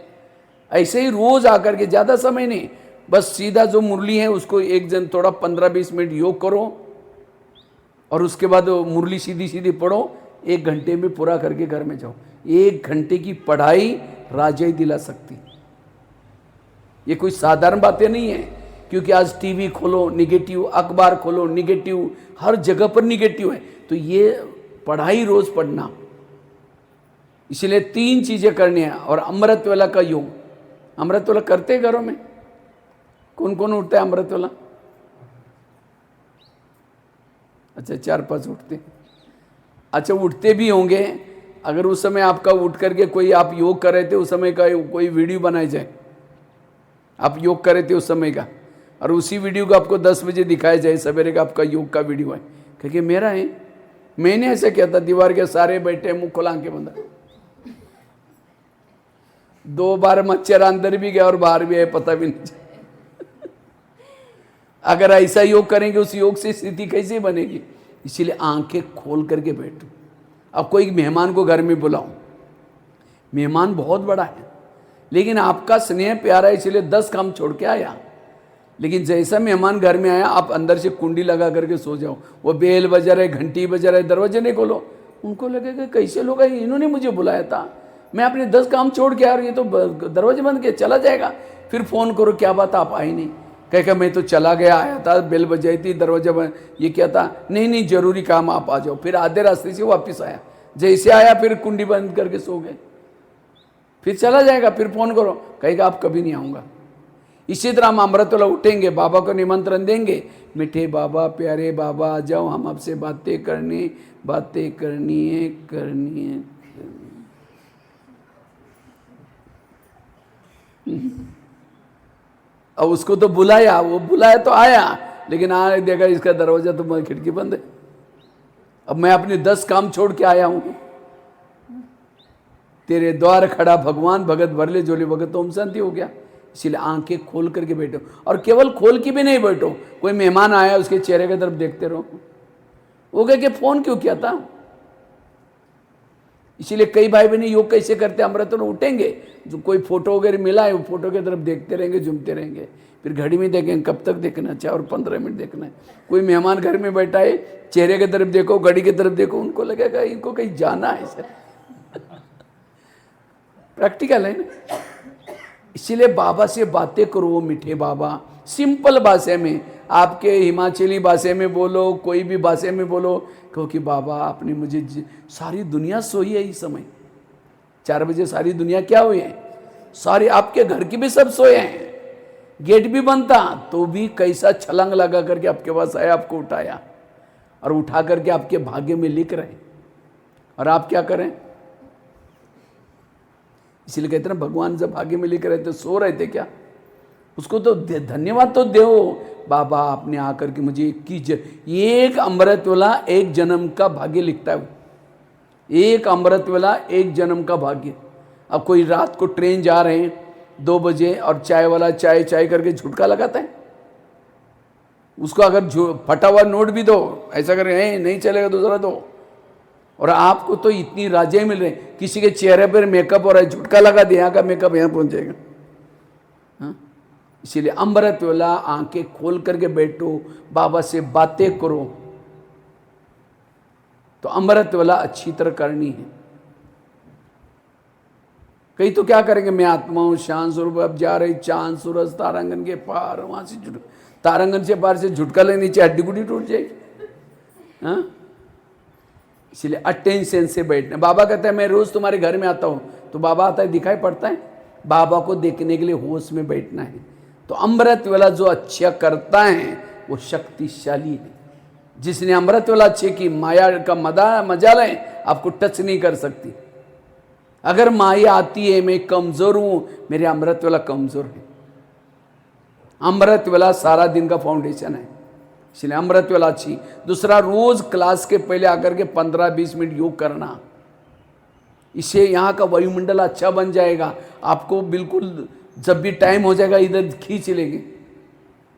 ऐसे ही रोज आकर के, ज़्यादा समय नहीं, बस सीधा जो मुरली है उसको एक जन थोड़ा 15-20 मिनट योग करो, और उसके बाद मुरली सीधी सीधी पढ़ो, 1 घंटे में पूरा करके घर में जाओ। 1 घंटे की पढ़ाई राजा ही दिला सकती। ये कोई साधारण बातें नहीं है। क्योंकि आज टीवी खोलो निगेटिव, अखबार खोलो निगेटिव, हर जगह पर निगेटिव है। तो ये पढ़ाई रोज पढ़ना, इसलिए 3 चीजें करनी है। और अमृत वेला का योग, अमृत वेला करते घरों में? कौन कौन उठता है अमृत वेला? अच्छा 4-5 उठते। अच्छा उठते भी होंगे, अगर उस समय आपका उठ करके कोई आप योग कर रहे थे उस समय का कोई वीडियो बनाया जाए, आप योग कर रहे थे उस समय का, और उसी वीडियो को आपको 10 बजे दिखाया जाए सवेरे का आपका योग का वीडियो है, क्योंकि मेरा है, मैंने ऐसा किया था। दीवार के सारे बैठे मुंह खोला के बंदा, 2 बार मच्छर अंदर भी गया और बाहर भी है, पता भी नहीं चला। अगर ऐसा योग करेंगे उस योग से स्थिति कैसे बनेगी? इसीलिए आंखें खोल करके बैठो। अब कोई मेहमान को घर में बुलाओ, मेहमान बहुत बड़ा है, लेकिन आपका स्नेह प्यारा है इसलिए 10 काम छोड़ के आया। लेकिन जैसा मेहमान घर में आया, आप अंदर से कुंडी लगा करके सो जाओ। वो बेल बजा रहे, घंटी बजा रहे, दरवाजे नहीं खोलो, उनको लगेगा कैसे लोग आए, इन्होंने मुझे बुलाया था, मैं अपने 10 काम छोड़ के आ रही, ये तो दरवाजे बंद किया चला जाएगा। फिर फोन करो, क्या बात आप आए नहीं? कह मैं तो चला गया, आया था, बेल बजाई थी, दरवाजा बंद, ये क्या था? नहीं जरूरी काम, आप आ जाओ। फिर आधे रास्ते से वापस आया, जैसे आया फिर कुंडी बंद करके सो गए, फिर चला जाएगा। फिर फोन करो, कहेगा आप कभी नहीं आऊँगा। इसी तरह हम अमृत वेला उठेंगे, बाबा को निमंत्रण देंगे, मीठे बाबा, प्यारे बाबा आ जाओ, हम आपसे बातें करनी है। अब उसको तो बुलाया, वो बुलाया तो आया, लेकिन आने देगा इसका दरवाजा तो खिड़की बंद है। अब मैं अपने 10 काम छोड़ के आया हूं, तेरे द्वार खड़ा भगवान, भगत भरले जोले भगत, ओम शांति हो गया। इसलिए आंखें खोल करके बैठो, और केवल खोल के भी नहीं बैठो। कोई मेहमान आया उसके चेहरे की तरफ देखते रहो, वो कह के फोन क्यों किया था? इसीलिए कई भाई बहन योग कैसे करते हैं, अमृत में उठेंगे, जो कोई फोटो वगैरह मिला है वो फोटो की तरफ देखते रहेंगे, झूमते रहेंगे, फिर घड़ी में देखेंगे कब तक देखना चाहिए और 15 मिनट देखना है। कोई मेहमान घर में बैठा है, चेहरे की तरफ देखो, घड़ी की तरफ देखो, उनको लगेगा इनको कहीं जाना है सर। प्रैक्टिकल है ना। इसीलिए बाबा से बातें करो, वो मीठे बाबा, सिंपल भाषा में, आपके हिमाचली भाषा में बोलो, कोई भी भाषा में बोलो, क्योंकि बाबा आपने मुझे, सारी दुनिया सोई है इस समय, 4 बजे सारी दुनिया क्या हुई है, सारे आपके घर के भी सब सोए हैं, गेट भी बंद था तो भी कैसा छलांग लगा करके आपके पास आया, आपको उठाया और उठा करके आपके भाग्य में लिख रहे, और आप क्या करें। इसलिए कहते हैं भगवान जब भाग्य में लिख रहे थे, सो रहे थे क्या, उसको तो धन्यवाद तो दो, बाबा आपने आकर के मुझे एक अमृत वाला एक जन्म का भाग्य लिखता है, एक अमृत वाला एक जन्म का भाग्य। अब कोई रात को ट्रेन जा रहे हैं 2 बजे और चाय वाला चाय चाय करके झुटका लगाता है, उसको अगर फटा हुआ नोट भी दो, ऐसा करके नहीं चलेगा दूसरा दो। और आपको तो इतनी राजे मिल रहे, किसी के चेहरे पर मेकअप हो रहा है, झुटका लगा दिया, का मेकअप यहाँ पहुंच जाएगा। हाँ, इसीलिए अमृत वाला आंखें खोल करके बैठो, बाबा से बातें करो, तो अमृत वाला अच्छी तरह करनी है। कई तो क्या करेंगे, मैं आत्मा हूं, शांत स्वरूप, अब जा रही चांद सूरज तारांगन के पार, वहां से तारांगन से पार से झुटका ले, नीचे हड्डी गुड्डी टूट जाएगी। हाँ, इसलिए अटेंशन से बैठना। बाबा कहता है मैं रोज तुम्हारे घर में आता हूं, तो बाबा आता है दिखाई पड़ता है, बाबा को देखने के लिए होश में बैठना है। तो अमृत वाला जो अच्छा करता है वो शक्तिशाली है। जिसने अमृत वाला अच्छे की, माया का मजा लें, आपको टच नहीं कर सकती। अगर माया आती है मैं कमजोर हूं, मेरे अमृत वाला कमजोर है। अमृत वाला सारा दिन का फाउंडेशन है, इसलिए अमृत वाला अच्छी। दूसरा, रोज क्लास के पहले आकर के 15-20 मिनट योग करना, इससे यहाँ का वायुमंडल अच्छा बन जाएगा। आपको बिल्कुल जब भी टाइम हो जाएगा इधर खींच लेंगे।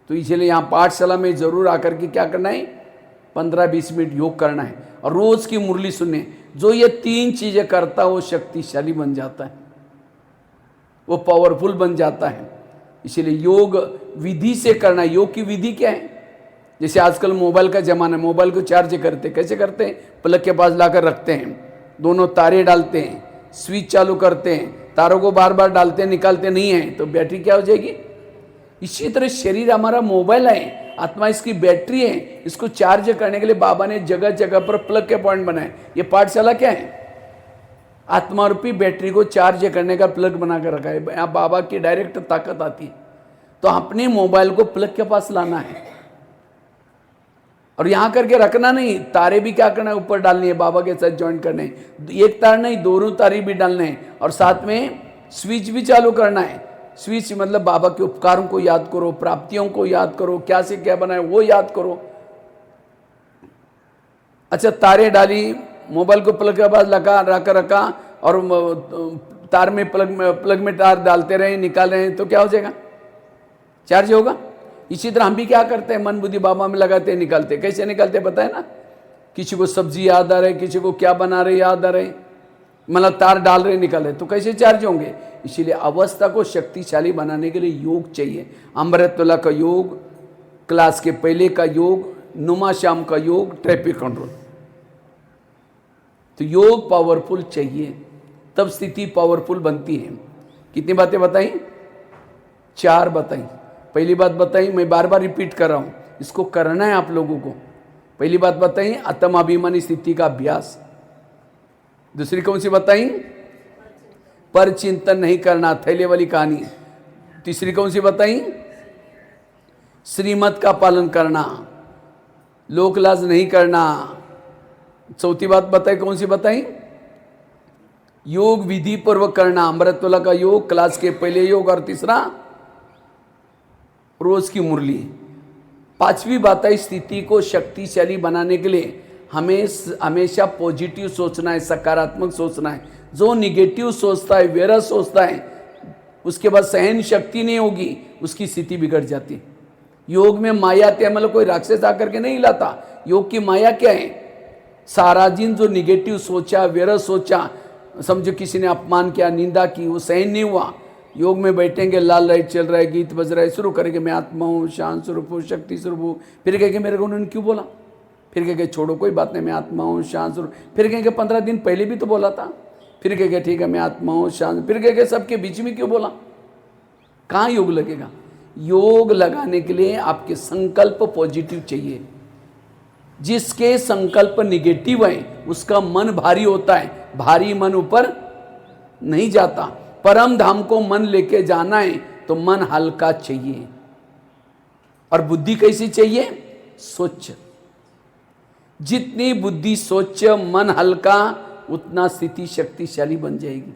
तो इसलिए यहाँ पाठशाला में जरूर आकर के क्या करना है, 15-20 मिनट योग करना है और रोज की मुरली सुनने। जो ये 3 चीजें करता है वो शक्तिशाली बन जाता है, वो पावरफुल बन जाता है। इसलिए योग विधि से करना है। योग की विधि क्या है, जैसे आजकल मोबाइल का जमाना है, मोबाइल को चार्ज करते कैसे करते हैं, प्लग के पास लाकर रखते हैं, दोनों तारे डालते हैं, स्विच चालू करते हैं, तारों को बार बार डालते हैं, निकालते नहीं हैं, तो बैटरी क्या हो जाएगी। इसी तरह शरीर हमारा मोबाइल है, आत्मा इसकी बैटरी है। इसको चार्ज करने के लिए बाबा ने जगह जगह पर प्लग के पॉइंट बनाए। ये पाठशाला क्या है, आत्मा रूपी बैटरी को चार्ज करने का प्लग बना कर रखा है। यहाँ बाबा की डायरेक्ट ताकत आती है। तो अपने मोबाइल को प्लग के पास लाना है और यहाँ करके रखना नहीं। तारे भी क्या करना है, ऊपर डालनी है, बाबा के साथ ज्वाइन करने। एक तार नहीं, दोनों तारे भी डालने हैं और साथ में स्विच भी चालू करना है। स्विच मतलब बाबा के उपकारों को याद करो, प्राप्तियों को याद करो, क्या से क्या बनाए वो याद करो। अच्छा, तारे डाली, मोबाइल को प्लग के पास रखा और तार में प्लग में तार डालते रहे, निकाल रहे हैं, तो क्या हो जाएगा, चार्ज होगा। इसी तरह हम भी क्या करते हैं, मन बुद्धि बाबा में लगाते हैं, निकालते। कैसे निकालते पता है ना, किसी को सब्जी याद आ रही, किसी को क्या बना रहे याद आ रहे, मतलब तार डाल रहे निकाल रहे, तो कैसे चार्ज होंगे। इसीलिए अवस्था को शक्तिशाली बनाने के लिए योग चाहिए। अमृतवेला का योग, क्लास के पहले का योग, नुमा शाम का योग, ट्रैफिक कंट्रोल। तो योग पावरफुल चाहिए, तब स्थिति पावरफुल बनती है। कितनी बातें बताई, 4 बताई। पहली बात बताई, मैं बार बार रिपीट कर रहा हूं, इसको करना है आप लोगों को। पहली बात बताई, आत्माभिमानी स्थिति का अभ्यास। दूसरी कौन सी बताई, पर चिंतन नहीं करना, थैले वाली कहानी। तीसरी कौन सी बताई, श्रीमत का पालन करना, लोकलाज नहीं करना। चौथी बात बताई, कौन सी बताई, योग विधि पूर्वक करना, अमृतवेला का योग, क्लास के पहले योग, और तीसरा रोज की मुरली। 5वीं बात है, स्थिति को शक्तिशाली बनाने के लिए हमें हमेशा पॉजिटिव सोचना है, सकारात्मक सोचना है। जो निगेटिव सोचता है, वेरा सोचता है, उसके बाद सहन शक्ति नहीं होगी, उसकी स्थिति बिगड़ जाती है। योग में माया मतलब कोई राक्षस आकर के नहीं लाता। योग की माया क्या है, सारा दिन जो निगेटिव सोचा, वेरा सोचा, समझो किसी ने अपमान किया, निंदा की, वो सहन नहीं हुआ, योग में बैठेंगे, लाल लाइट चल रहा है, गीत बज रहा है, शुरू करेंगे मैं आत्मा हूँ, शांत स्वरूप हूँ, शक्ति स्वरूप हूँ, फिर कहेंगे मेरे को उन्होंने क्यों बोला, फिर कहेंगे छोड़ो कोई बात नहीं मैं आत्मा हूँ शांत स्वरूप, फिर कहेंगे 15 दिन पहले भी तो बोला था, फिर कहेंगे ठीक है मैं आत्मा हूँ शांत, फिर कहेंगे सबके बीच में क्यों बोला। कहाँ योग लगेगा। योग लगाने के लिए आपके संकल्प पॉजिटिव चाहिए। जिसके संकल्प निगेटिव है उसका मन भारी होता है, भारी मन ऊपर नहीं जाता। परम धाम को मन लेके जाना है तो मन हल्का चाहिए। और बुद्धि कैसी चाहिए, स्वच्छ। जितनी बुद्धि स्वच्छ, मन हल्का, उतना स्थिति शक्तिशाली बन जाएगी।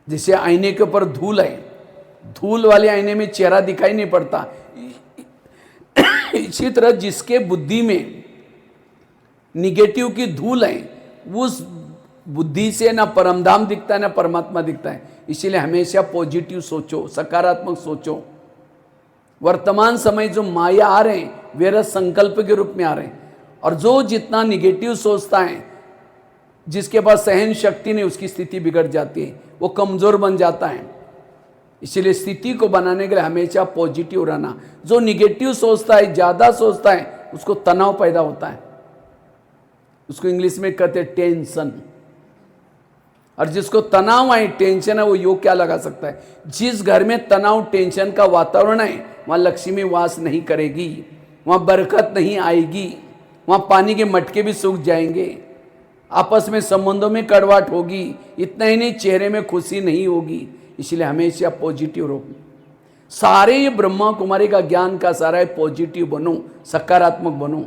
जैसे आईने के ऊपर धूल है, धूल वाले आईने में चेहरा दिखाई नहीं पड़ता, इसी तरह जिसके बुद्धि में निगेटिव की धूल है उस बुद्धि से ना परमधाम दिखता है ना परमात्मा दिखता है। इसीलिए हमेशा पॉजिटिव सोचो, सकारात्मक सोचो। वर्तमान समय जो माया आ रहे हैं वे संकल्प के रूप में आ रहे हैं, और जो जितना निगेटिव सोचता है, जिसके पास सहन शक्ति नहीं, उसकी स्थिति बिगड़ जाती है, वो कमजोर बन जाता है। इसीलिए स्थिति को बनाने के लिए हमेशा पॉजिटिव रहना। जो निगेटिव सोचता है, ज्यादा सोचता है, उसको तनाव पैदा होता है, उसको इंग्लिश में कहते हैं टेंशन। और जिसको तनाव है, टेंशन है, वो योग क्या लगा सकता है। जिस घर में तनाव टेंशन का वातावरण है वहां लक्ष्मी वास नहीं करेगी, वहां बरकत नहीं आएगी, वहां पानी के मटके भी सूख जाएंगे, आपस में संबंधों में कड़वाहट होगी, इतना ही नहीं चेहरे में खुशी नहीं होगी। इसलिए हमेशा पॉजिटिव रहो। सारे ये ब्रह्मा कुमारी का ज्ञान का सारा है पॉजिटिव बनो, सकारात्मक बनो।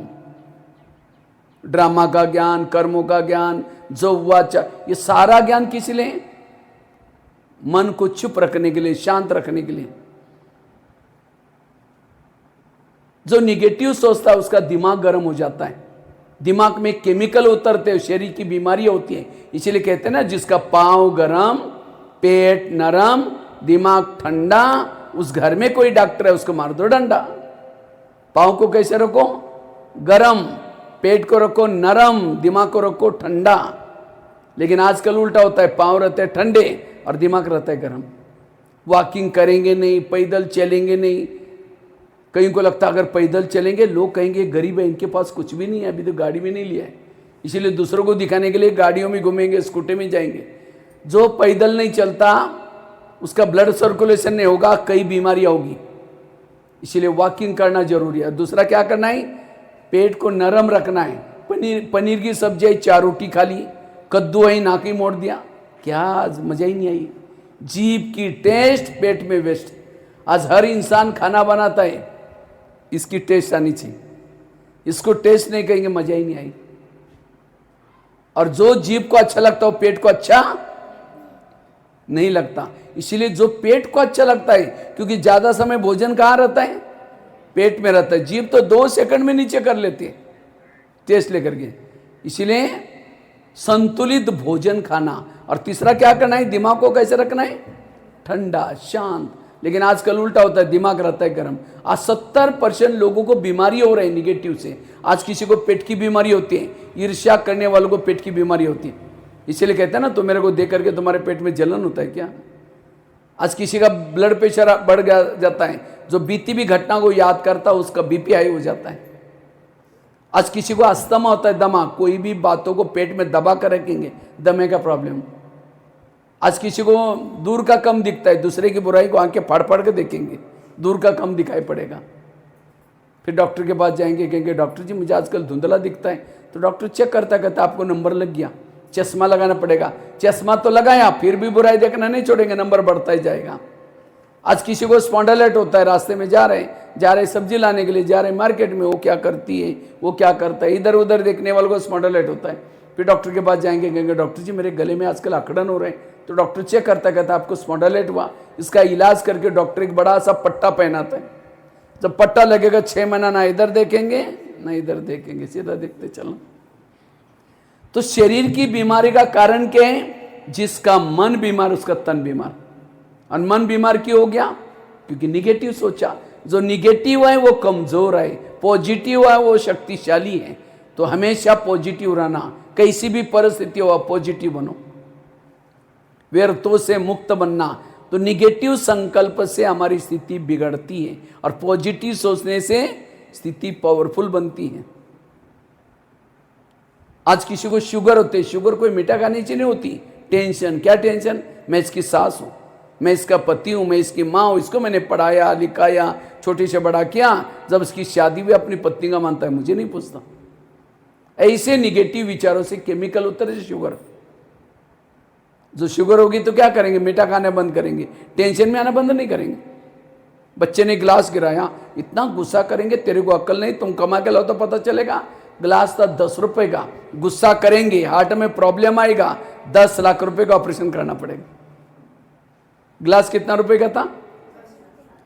ड्रामा का ज्ञान, कर्मों का ज्ञान, जो हुआ ये सारा ज्ञान किस लिए, मन को चुप रखने के लिए, शांत रखने के लिए। जो निगेटिव सोचता है उसका दिमाग गर्म हो जाता है, दिमाग में केमिकल उतरते हैं, शरीर की बीमारियां होती हैं। इसीलिए कहते हैं ना, जिसका पांव गरम, पेट नरम, दिमाग ठंडा, उस घर में कोई डॉक्टर है उसको मार दो डंडा। पांव को कैसे रखो, गरम, पेट को रखो नरम, दिमाग को रखो ठंडा। लेकिन आजकल उल्टा होता है, पांव रहते हैं ठंडे और दिमाग रहता है गरम। वॉकिंग करेंगे नहीं, पैदल चलेंगे नहीं। कहीं को लगता है अगर पैदल चलेंगे लोग कहेंगे गरीब है, इनके पास कुछ भी नहीं है, अभी तो गाड़ी भी नहीं लिया है, इसीलिए दूसरों को दिखाने के लिए गाड़ियों में घूमेंगे, स्कूटी में जाएंगे। जो पैदल नहीं चलता उसका ब्लड सर्कुलेशन नहीं होगा, कई बीमारियां होगी। इसीलिए वॉकिंग करना जरूरी है। दूसरा क्या करना है, पेट को नरम रखना है। पनीर की सब्जी है, 4 रोटी खा ली, कद्दू है नाक ही मोड़ दिया, क्या आज मजा ही नहीं आई। जीभ की टेस्ट पेट में वेस्ट। आज हर इंसान खाना बनाता है, इसकी टेस्ट आनी चाहिए, इसको टेस्ट नहीं कहेंगे मजा ही नहीं आई। और जो जीभ को अच्छा लगता है वो पेट को अच्छा नहीं लगता। इसीलिए जो पेट को अच्छा लगता है, क्योंकि ज्यादा समय भोजन कहाँ रहता है, पेट में रहता है। जीभ तो 2 सेकंड में नीचे कर लेती है टेस्ट लेकर के। इसीलिए संतुलित भोजन खाना। और तीसरा क्या करना है, दिमाग को कैसे रखना है, ठंडा शांत। लेकिन आजकल उल्टा होता है, दिमाग रहता है गर्म। आज 70% लोगों को बीमारी हो रही है निगेटिव से। आज किसी को पेट की बीमारी होती है, ईर्ष्या करने वालों को पेट की बीमारी होती है। इसीलिए कहते हैं ना, तो मेरे को देख करके तुम्हारे पेट में जलन होता है क्या। आज किसी का ब्लड प्रेशर बढ़ जाता है, जो बीती भी घटना को याद करता है उसका बीपी हाई हो जाता है। आज किसी को अस्थमा होता है, दमा, कोई भी बातों को पेट में दबा कर रखेंगे, दमे का प्रॉब्लम। आज किसी को दूर का कम दिखता है, दूसरे की बुराई को आंखें फाड़ फाड़ के देखेंगे, दूर का कम दिखाई पड़ेगा। फिर डॉक्टर के पास जाएंगे, कहेंगे डॉक्टर जी मुझे आजकल धुंधला दिखता है। तो डॉक्टर चेक करता कहता आपको नंबर लग गया, चश्मा लगाना पड़ेगा। चश्मा तो लगाया, फिर भी बुराई देखना नहीं छोड़ेंगे, नंबर बढ़ता ही जाएगा। आज किसी को स्पॉन्डिलाइट होता है, रास्ते में जा रहे सब्जी लाने के लिए जा रहे मार्केट में, वो क्या करती है, वो क्या करता है, इधर उधर देखने वालों को स्पॉन्डिलाइट होता है। फिर डॉक्टर के पास जाएंगे, कहेंगे डॉक्टर जी मेरे गले में आजकल अकड़न हो रहे हैं। तो डॉक्टर चेक करता कहता आपको स्पॉन्डिलाइट हुआ। इसका इलाज करके डॉक्टर एक बड़ा सा पट्टा पहनाता है। जब पट्टा लगेगा 6 महीना ना इधर देखेंगे ना इधर देखेंगे, सीधा देखते चलना। तो शरीर की बीमारी का कारण क्या है, जिसका मन बीमार उसका तन बीमार। और मन बीमार क्यों हो गया, क्योंकि निगेटिव सोचा। जो निगेटिव है वो कमजोर है, पॉजिटिव है वो शक्तिशाली है। तो हमेशा पॉजिटिव रहना। कैसी भी परिस्थिति हो, पॉजिटिव बनो। व्यर्थों से मुक्त बनना, तो निगेटिव संकल्प से हमारी स्थिति बिगड़ती है और पॉजिटिव सोचने से स्थिति पावरफुल बनती है। आज किसी को शुगर होती है, शुगर कोई मीठा खाने से नहीं होती। टेंशन, क्या टेंशन? मैं इसकी सास हूं, मैं इसका पति हूं, मैं इसकी माँ हूं, इसको मैंने पढ़ाया लिखाया, छोटे से बड़ा किया, जब इसकी शादी भी अपनी पत्नी का मानता है, मुझे नहीं पूछता। ऐसे निगेटिव विचारों से केमिकल उतर है शुगर। जो शुगर होगी तो क्या करेंगे? मीठा खाना बंद करेंगे, टेंशन में आना बंद नहीं करेंगे। बच्चे ने गिलास गिराया, इतना गुस्सा करेंगे, तेरे को अक्ल नहीं, तुम कमा के लाओ तो पता चलेगा। गिलास था 10 रुपए का, गुस्सा करेंगे, हार्ट में प्रॉब्लम आएगा, 10 लाख रुपए का ऑपरेशन कराना पड़ेगा। गिलास कितना रुपए का था?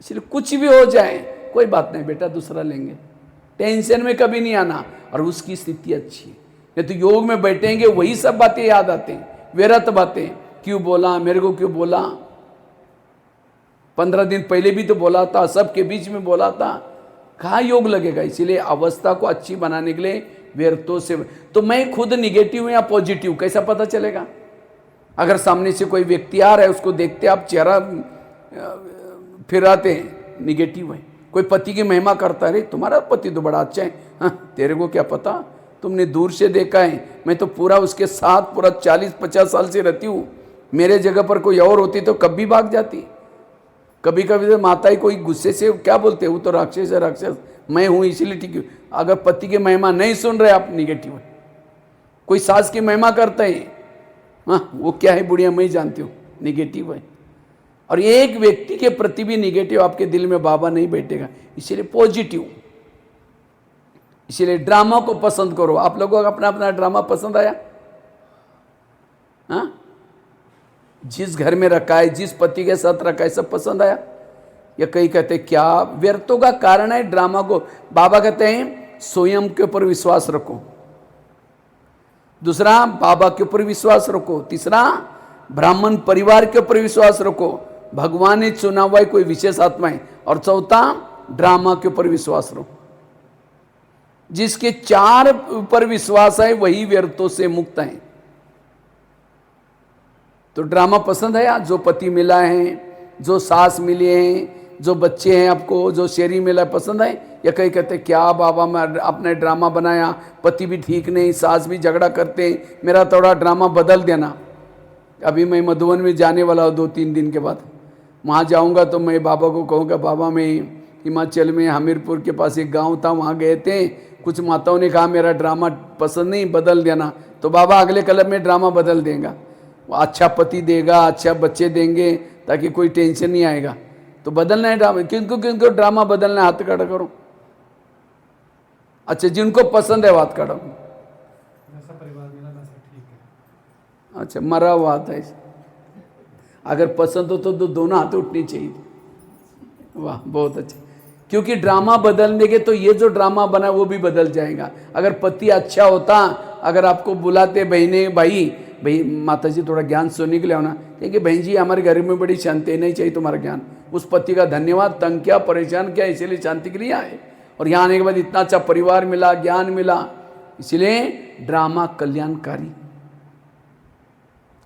इसलिए कुछ भी हो जाए कोई बात नहीं बेटा, दूसरा लेंगे, टेंशन में कभी नहीं आना, और उसकी स्थिति अच्छी है। नहीं तो योग में बैठेंगे वही सब बातें याद आते हैं, व्यर्थ बातें, क्यों बोला, मेरे को क्यों बोला, 15 दिन पहले भी तो बोला था, सबके बीच में बोला था, कहाँ योग लगेगा। इसीलिए अवस्था को अच्छी बनाने के लिए व्यर्थों से, तो मैं खुद निगेटिव या पॉजिटिव कैसा पता चलेगा? अगर सामने से कोई व्यक्ति आ रहा है, उसको देखते आप चेहरा फिराते हैं, निगेटिव है। कोई पति की महिमा करता है, अरे तुम्हारा पति तो बड़ा अच्छा है, हाँ तेरे को क्या पता, तुमने दूर से देखा है, मैं तो पूरा उसके साथ पूरा 40-50 साल से रहती हूँ, मेरे जगह पर कोई और होती तो कब भी भाग जाती। कभी कभी तो माता ही कोई गुस्से से क्या बोलते हैं, वो तो राक्षस है, राक्षस, मैं हूँ इसीलिए ठीक है। अगर पति की महिमा नहीं सुन रहे आप, निगेटिव है। कोई सास की महिमा करता है, हाँ वो क्या है बुढ़िया, मैं जानती हूँ, निगेटिव है। और एक व्यक्ति के प्रति भी निगेटिव आपके दिल में बाबा नहीं बैठेगा, इसीलिए पॉजिटिव। इसीलिए ड्रामा को पसंद करो। आप लोगों को अपना अपना ड्रामा पसंद आया? हाँ, जिस घर में रखा है, जिस पति के साथ रखा है, सब पसंद आया? या कई कहते क्या व्यर्थों का कारण है ड्रामा को? बाबा कहते हैं स्वयं के ऊपर विश्वास रखो, दूसरा बाबा के ऊपर विश्वास रखो, तीसरा ब्राह्मण परिवार के ऊपर विश्वास रखो, भगवान ने चुना हुआ है कोई विशेष आत्मा है, और चौथा ड्रामा के ऊपर विश्वास रखो। जिसके 4 ऊपर विश्वास है वही व्यर्थों से मुक्त है। तो ड्रामा पसंद है? जो पति मिला है, जो सास मिली है, जो बच्चे हैं आपको, जो शेरी मिला, पसंद है? या कई कहते क्या बाबा मैं आपने ड्रामा बनाया, पति भी ठीक नहीं, सास भी झगड़ा करते, मेरा थोड़ा ड्रामा बदल देना। अभी मैं मधुबन में जाने वाला हूँ 2-3 दिन के बाद, वहाँ जाऊँगा तो मैं बाबा को कहूँगा बाबा मैं हिमाचल में हमीरपुर के पास एक गाँव था, वहाँ गए थे, कुछ माताओं ने कहा मेरा ड्रामा पसंद नहीं, बदल देना। तो बाबा अगले क्लब में ड्रामा बदल देगा, वो अच्छा पति देगा, अच्छा बच्चे देंगे, ताकि कोई टेंशन नहीं आएगा। तो बदलना है ड्रामा, किनको ड्रामा बदलना है, हाथ खड़ा करो। अच्छा जिनको पसंद है हाथ खड़ा करो। अच्छा मरा हुआ था, अगर पसंद हो तो दोनों हाथ उठनी चाहिए। वाह बहुत अच्छा, क्योंकि ड्रामा बदलने के तो ये जो ड्रामा बना वो भी बदल जाएगा। अगर पति अच्छा होता, अगर आपको बुलाते बहने भाई माता जी थोड़ा ज्ञान सुनने के लिए होना, क्योंकि बहन जी हमारे घर में बड़ी शांति, नहीं चाहिए तुम्हारा ज्ञान, उस पति का धन्यवाद, तंग क्या परेशान क्या, इसीलिए शांति के लिए आए। और यहाँ आने के बाद इतना अच्छा परिवार मिला, ज्ञान मिला, इसलिए ड्रामा कल्याणकारी।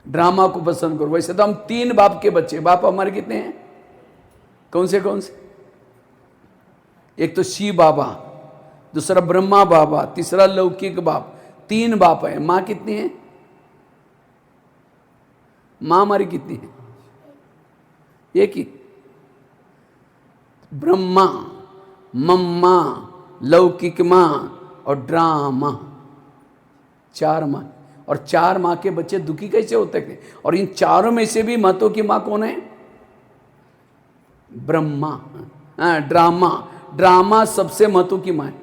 ड्रामा को पसंद करो। वैसे तो हम 3 बाप के बच्चे, बाप हमारे कितने हैं? कौन से? एक तो शिव बाबा, दूसरा ब्रह्मा बाबा, तीसरा लौकिक बाप, 3 बाप है। माँ कितनी है? माँ हमारी कितनी है? एक ही। ब्रह्मा, मम्मा, लौकिक माँ और ड्रामा, 4 माँ। और 4 माँ के बच्चे दुखी कैसे होते हैं? और इन 4 में से भी महत्व की माँ कौन है? ब्रह्मा। ड्रामा सबसे महत्व की माँ है।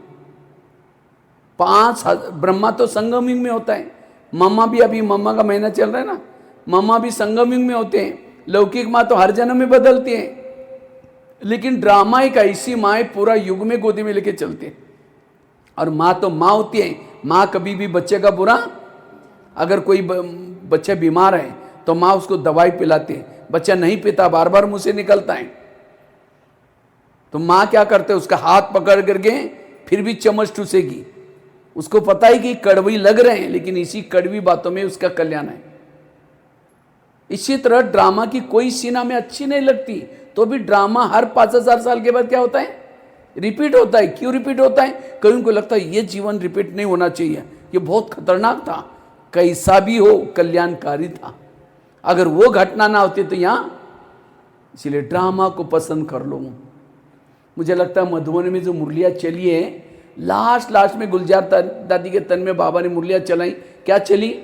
5 ब्रह्मा तो संगम युग में होता है, मम्मा भी, अभी मम्मा का महीना चल रहा है ना, मम्मा भी संगम युग में होते हैं। लौकिक माँ तो हर जन्म में बदलती है, लेकिन ड्रामा एक ऐसी माँ है पूरा युग में गोदी में लेके चलते हैं। और माँ तो माँ होती है, माँ कभी भी बच्चे का बुरा, अगर कोई बच्चा बीमार है तो माँ उसको दवाई पिलाती है, बच्चा नहीं पीता, बार बार मुंह से निकलता है, तो माँ क्या करते है, उसका हाथ पकड़ करके फिर भी चम्मच ठूसेगी, उसको पता है कि कड़वी लग रहे हैं, लेकिन इसी कड़वी बातों में उसका कल्याण है। इसी तरह ड्रामा की कोई सीन हमें अच्छी नहीं लगती, तो भी ड्रामा हर 5,000 साल के बाद क्या होता है, रिपीट होता है। क्यों रिपीट होता है? कहीं उनको लगता है ये जीवन रिपीट नहीं होना चाहिए, ये बहुत खतरनाक था, कैसा भी हो कल्याणकारी था, अगर वो घटना ना होती तो यहाँ, इसलिए ड्रामा को पसंद कर लो। मुझे लगता है मधुबनी में जो मुरलियाँ चली है, लास्ट में गुलजार दादी के तन में बाबा ने मुरलियाँ चलाई, क्या चली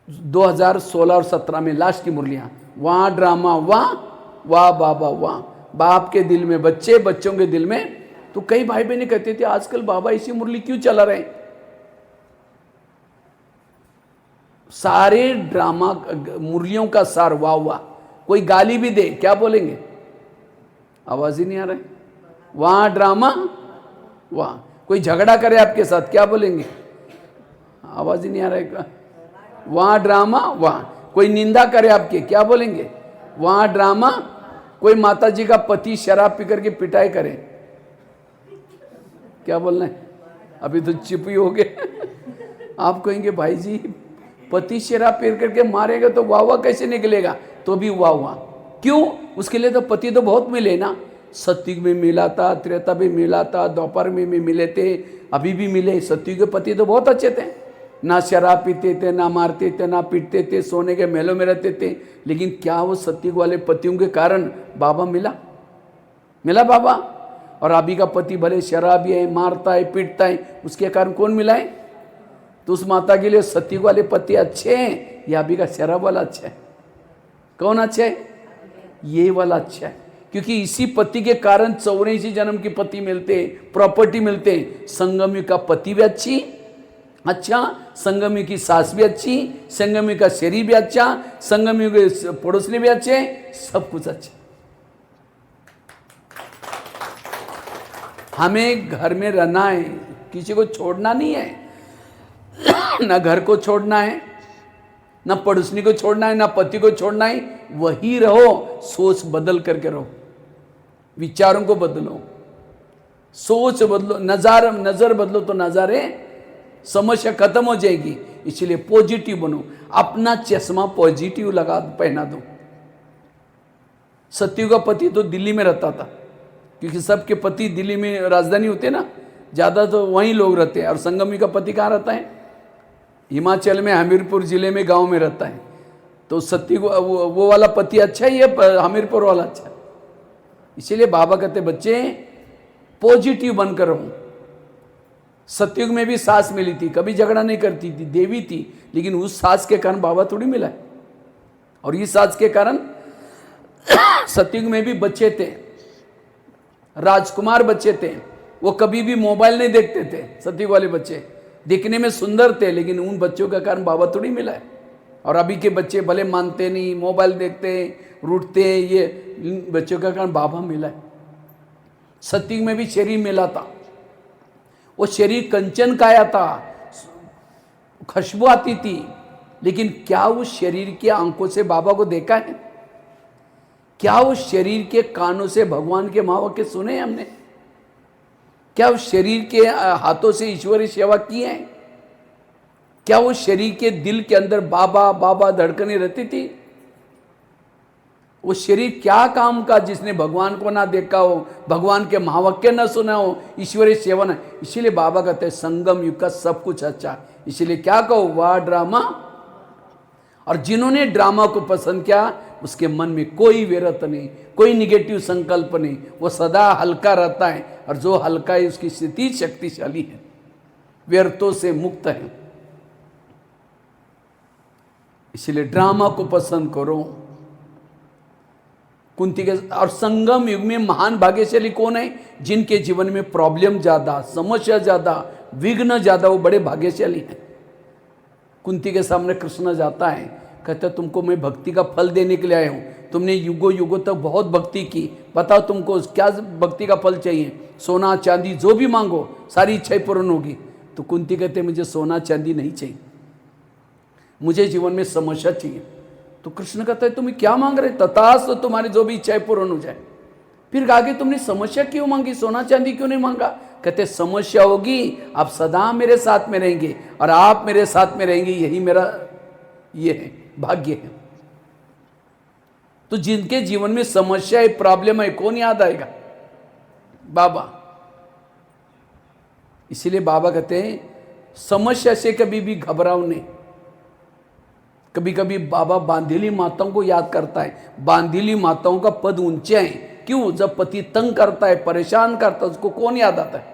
2016 और 17 में लास्ट की मुरलियाँ, वहाँ ड्रामा, वाह बाबा वाह, बाप के दिल में बच्चे, बच्चों के दिल में। तो कई भाई बहनें कहते थे आजकल बाबा इसी मुरली क्यों चला रहे हैं? सारे ड्रामा मुरलियों का सार वाह। कोई गाली भी दे क्या बोलेंगे? आवाज ही नहीं आ रहा है। वहां ड्रामा वाह। कोई झगड़ा करे आपके साथ क्या बोलेंगे? आवाज ही नहीं आ रहा है। वहां ड्रामा वाह। कोई निंदा करे आपके क्या बोलेंगे? वहां ड्रामा। कोई माता जी का पति शराब पी करके पिटाई करे क्या बोलना है? अभी तो चुप ही हो गए। आप कहेंगे भाई जी पति शराब पी करके मारेगा तो वाह कैसे निकलेगा? तो भी वाह। क्यों? उसके लिए तो पति तो बहुत मिले ना, सत्युग में मिला था, त्रेता में मिला था, द्वापर में भी मिले थे, अभी भी मिले। सत्युग के पति तो बहुत अच्छे थे, ना शराब पीते थे, ना मारते थे, ना पीटते थे, सोने के महलों में रहते थे। लेकिन क्या वो सत्युग वाले पतियों के कारण बाबा मिला बाबा? और अभी का पति भले शराबी है, मारता है, पीटता है, उसके कारण कौन मिला है? तो उस माता के लिए सत्युग वाले पति अच्छे हैं या अभी का शराब वाला अच्छा है? कौन अच्छा है? ये वाला अच्छा है, क्योंकि इसी पति के कारण 84 जन्म के पति मिलते, प्रॉपर्टी मिलते। संगमी का पति भी अच्छा, संगमी की सास भी अच्छी, संगमी का शरीर भी अच्छा, संगमी के पड़ोसनी भी अच्छे, सब कुछ अच्छा। हमें घर में रहना है, किसी को छोड़ना नहीं है। ना घर को छोड़ना है, ना पड़ोसनी को छोड़ना है, ना पति को छोड़ना है। वही रहो, सोच बदल करके रहो, विचारों को बदलो, सोच बदलो, नजर बदलो तो नजारे समस्या खत्म हो जाएगी। इसलिए पॉजिटिव बनो, अपना चश्मा पॉजिटिव लगा पहना दो। सत्यु का पति तो दिल्ली में रहता था, क्योंकि सबके पति दिल्ली में राजधानी होते ना, ज़्यादा तो वहीं लोग रहते हैं। और संगमी का पति कहाँ रहता है? हिमाचल में, हमीरपुर जिले में, गांव में रहता है। तो सत्य वो वाला पति अच्छा ही है, हमीरपुर वाला अच्छा है। इसीलिए बाबा कहते बच्चे पॉजिटिव बनकर रहो। सतयुग में भी सास मिली थी, कभी झगड़ा नहीं करती थी, देवी थी, लेकिन उस सास के कारण बाबा थोड़ी मिला है। और इस सास के कारण सतयुग में भी बच्चे थे, राजकुमार बच्चे थे, वो कभी भी मोबाइल नहीं देखते थे। सतयुग वाले बच्चे दिखने में सुंदर थे, लेकिन उन बच्चों का कारण बाबा थोड़ी मिला है। और अभी के बच्चे भले मानते नहीं, मोबाइल देखते, रूठते, ये इन बच्चों का कारण बाबा मिला है। सतयुग में भी शरीर मिला था, वो शरीर कंचन काया था, खुशबू आती थी, लेकिन क्या उस शरीर की आंखों से बाबा को देखा है? क्या उस शरीर के कानों से भगवान के महावाक्य सुने हमने? क्या उस शरीर के हाथों से ईश्वरीय सेवा की है? क्या उस शरीर के दिल के अंदर बाबा बाबा धड़कने रहती थी? वो शरीर क्या काम का जिसने भगवान को ना देखा हो, भगवान के महावाक्य ना सुना हो, ईश्वरीय सेवा ना। इसीलिए बाबा कहते हैं संगम युग का सब कुछ अच्छा। इसीलिए क्या कहो, वाह ड्रामा। और जिन्होंने ड्रामा को पसंद किया उसके मन में कोई विरत नहीं, कोई निगेटिव संकल्प नहीं, वो सदा हल्का रहता है। और जो हल्का है उसकी स्थिति शक्तिशाली है, व्यर्थों से मुक्त है। इसलिए ड्रामा को पसंद करो। कुंती के और संगम युग में महान भाग्यशाली कौन है? जिनके जीवन में प्रॉब्लम ज्यादा, समस्या ज्यादा, विघ्न ज्यादा, वो बड़े भाग्यशाली हैं। कुंती के सामने कृष्ण जाता है, कहता तुमको मैं भक्ति का फल देने के लिए आया हूँ, तुमने युगों युगों तक बहुत भक्ति की, बताओ तुमको क्या भक्ति का फल चाहिए? सोना चांदी जो भी मांगो सारी इच्छाएं पूर्ण होगी। तो कुंती कहते मुझे सोना चांदी नहीं चाहिए, मुझे जीवन में समस्या चाहिए। तो कृष्ण कहता है तुम्हें क्या मांग रहे? तथास्तु, तुम्हारी जो भी इच्छाएं पूर्ण हो जाए। फिर आगे तुमने समस्या क्यों मांगी, सोना चांदी क्यों नहीं मांगा? कहते समस्या होगी, आप सदा मेरे साथ में रहेंगे और आप मेरे साथ में रहेंगे, यही मेरा ये है, भाग्य है। तो जिनके जीवन में समस्या है, प्रॉब्लम है, कौन याद आएगा? बाबा। इसीलिए बाबा कहते हैं समस्या से कभी भी घबराओ नहीं। कभी कभी बाबा बांधीली माताओं को याद करता है। बांधीली माताओं का पद ऊंचा है। क्यों? जब पति तंग करता है, परेशान करता है, उसको कौन याद आता है?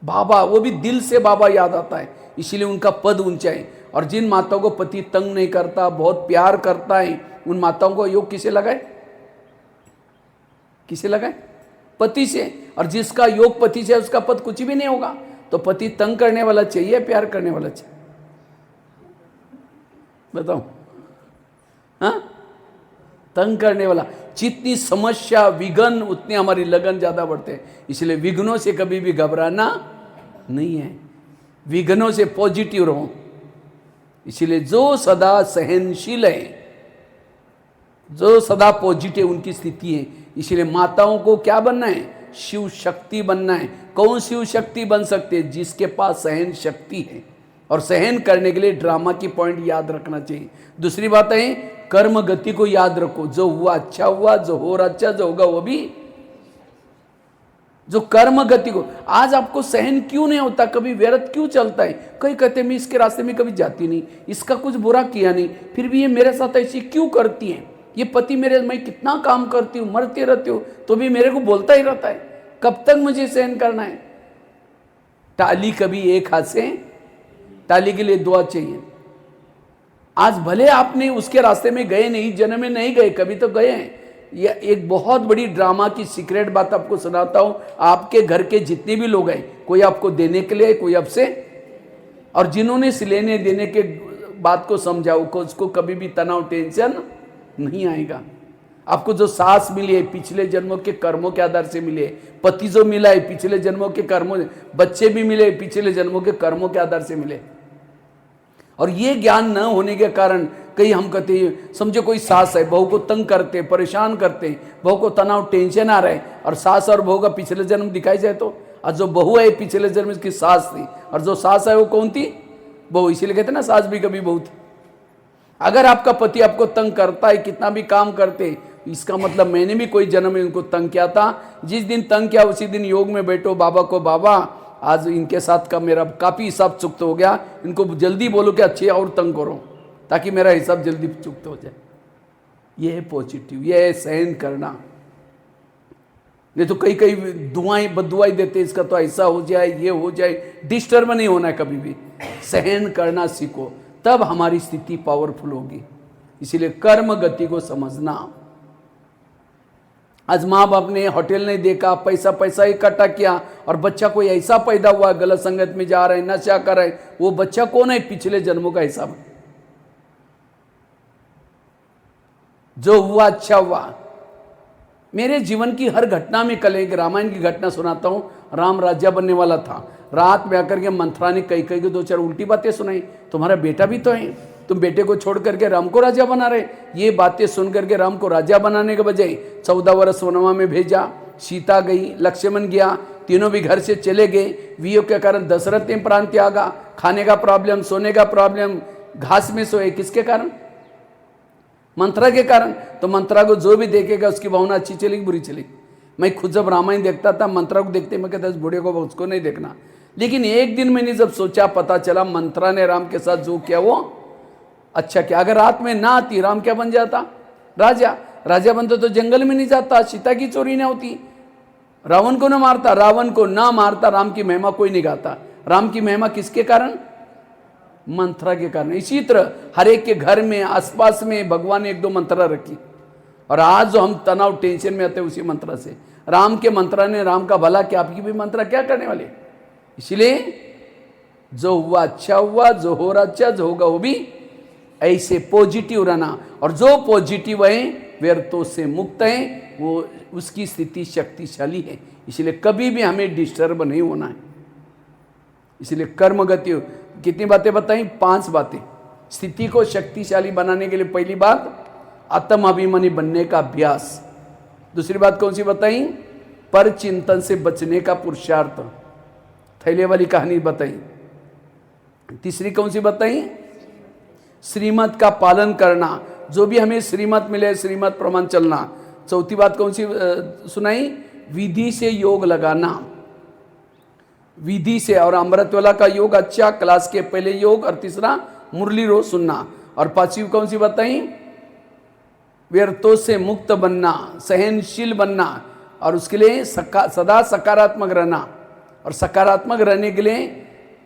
बाबा। वो भी दिल से बाबा याद आता है, इसीलिए उनका पद ऊंचा है। और जिन माताओं को पति तंग नहीं करता, बहुत प्यार करता है, उन माताओं को योग किसे लगाए? किसे लगाए? पति से। और जिसका योग पति से, उसका पद कुछ भी नहीं होगा। तो पति तंग करने वाला चाहिए, प्यार करने वाला चाहिए? बताओ। हाँ, तंग करने वाला। जितनी समस्या विघ्न, उतनी हमारी लगन ज्यादा बढ़ते हैं। इसलिए विघ्नों से कभी भी घबराना नहीं है, विघ्नों से पॉजिटिव रहो। इसलिए जो सदा सहनशील है, जो सदा पॉजिटिव उनकी स्थिति है। इसलिए माताओं को क्या बनना है? शिव शक्ति बनना है। कौन शिव शक्ति बन सकते हैं? जिसके पास सहन शक्ति है। और सहन करने के लिए ड्रामा की पॉइंट याद रखना चाहिए। दूसरी बात है कर्म गति को याद रखो। जो हुआ अच्छा हुआ, जो हो रहा अच्छा, जो होगा वो भी। जो कर्म गति को, आज आपको सहन क्यों नहीं होता? कभी व्यर्थ क्यों चलता है? कई कहते मैं इसके रास्ते में कभी जाती नहीं, इसका कुछ बुरा किया नहीं, फिर भी ये मेरे साथ ऐसी क्यों करती है? ये पति मेरे, मैं कितना काम करती हूँ, मरती रहती हूँ, तो भी मेरे को बोलता ही रहता है। कब तक मुझे सहन करना है? टाली कभी एक हाथ से, टाली के लिए दुआ चाहिए। आज भले आपने उसके रास्ते में गए नहीं, जन्म में नहीं गए, कभी तो गए हैं। यह एक बहुत बड़ी ड्रामा की सीक्रेट बात आपको सुनाता हूं। आपके घर के जितने भी लोग हैं, कोई आपको देने के लिए, कोई आपसे, और जिन्होंने लेने देने के बात को समझाओ को, उसको कभी भी तनाव टेंशन नहीं आएगा। आपको जो सास मिली है पिछले जन्मों के कर्मों के आधार से मिले, पति जो मिला है पिछले जन्मों के कर्मों, बच्चे भी मिले पिछले जन्मों के कर्मों के आधार से मिले। और ये ज्ञान न होने के कारण कई हम कहते हैं, समझो कोई सास है, बहू को तंग करते, परेशान करते, बहू को तनाव टेंशन आ रहा है, और सास और बहू का पिछले जन्म दिखाई जाए तो, और जो बहू है पिछले जन्म इसकी सास थी, और जो सास है वो कौन थी? बहू। इसीलिए कहते ना सास भी कभी बहू थी। अगर आपका पति आपको तंग करता है, कितना भी काम करते, इसका मतलब मैंने भी कोई जन्म में उनको तंग किया था। जिस दिन तंग किया उसी दिन योग में बैठो, बाबा को, बाबा आज इनके साथ का मेरा काफ़ी हिसाब चुकता हो गया, इनको जल्दी बोलो कि अच्छे और तंग करो, ताकि मेरा हिसाब जल्दी चुकता हो जाए। ये है पॉजिटिव, ये है सहन करना। नहीं तो कई कई दुआएं बदुआई देते, इसका तो ऐसा हो जाए, ये हो जाए। डिस्टर्ब नहीं होना है कभी भी, सहन करना सीखो, तब हमारी स्थिति पावरफुल होगी। इसीलिए कर्म गति को समझना। आज माँ बाप ने होटल नहीं देखा, पैसा पैसा इकट्ठा किया, और बच्चा कोई ऐसा पैदा हुआ, गलत संगत में जा रहा है, नशा कर रहा है, वो बच्चा कौन है? पिछले जन्मों का हिसाब। जो हुआ अच्छा हुआ। मेरे जीवन की हर घटना में, कल एक रामायण की घटना सुनाता हूँ। राम राजा बनने वाला था, रात में आकर के मंथरा ने कई कई को दो चार उल्टी बातें सुनाई। तुम्हारा बेटा भी तो है, तुम बेटे को छोड़ करके राम को राजा बना रहे। ये बातें सुन करके राम को राजा बनाने के बजाय 14 वर्ष वनवा में भेजा। सीता गई, लक्ष्मण गया, तीनों भी घर से चले गए। वियोग के कारण दशरथ ने प्राण त्यागा। खाने का प्रॉब्लम, सोने का प्रॉब्लम, घास में सोए, किसके कारण? मंत्रा के कारण। तो मंत्रा को जो भी देखेगा उसकी भावना अच्छी चलेगी बुरी चलेगी। मैं खुद जब रामायण देखता था, मंत्रा को देखते मैं कहता इस बूढ़े को उसको नहीं देखना। लेकिन एक दिन मैंने जब सोचा, पता चला मंत्रा ने राम के साथ जो किया वो अच्छा क्या। अगर रात में ना आती, राम क्या बन जाता? राजा। राजा बनता तो जंगल में नहीं जाता, सीता की चोरी नहीं होती, रावण को ना मारता। रावण को ना मारता, राम की महिमा कोई नहीं गाता। राम की महिमा किसके कारण? मंत्रा के कारण। इसी तरह हर एक के घर में, आसपास में भगवान ने एक दो मंत्रा रखी, और आज जो हम तनाव टेंशन में आते हैं उसी मंत्रा से। राम के मंत्रा ने राम का भला किया, आपकी भी मंत्रा क्या करने वाले? इसलिए जो हुआ अच्छा हुआ, जो हो रहा अच्छा, जो होगा वो भी ऐसे पॉजिटिव रहना। और जो पॉजिटिव है, व्यर्थों से मुक्त है, वो उसकी स्थिति शक्तिशाली है। इसलिए कभी भी हमें डिस्टर्ब नहीं होना है। इसलिए कर्म गति, कितनी बातें बताई? 5 बातें। स्थिति को शक्तिशाली बनाने के लिए पहली बात, आत्माभिमानी बनने का अभ्यास। दूसरी बात कौन सी बताई? पर चिंतन से बचने का पुरुषार्थ, थैले वाली कहानी बताई। तीसरी कौन सी बताई? श्रीमत का पालन करना, जो भी हमें श्रीमत मिले श्रीमत प्रमाण चलना। चौथी बात कौन सी सुनाई? विधि से योग लगाना, विधि से। और अमृतवाला का योग अच्छा, क्लास के पहले योग, और तीसरा मुरली रोज सुनना। और पांचवी कौन सी बताई? व्यर्थों से मुक्त बनना, सहनशील बनना, और उसके लिए सदा सकारात्मक रहना। और सकारात्मक रहने के लिए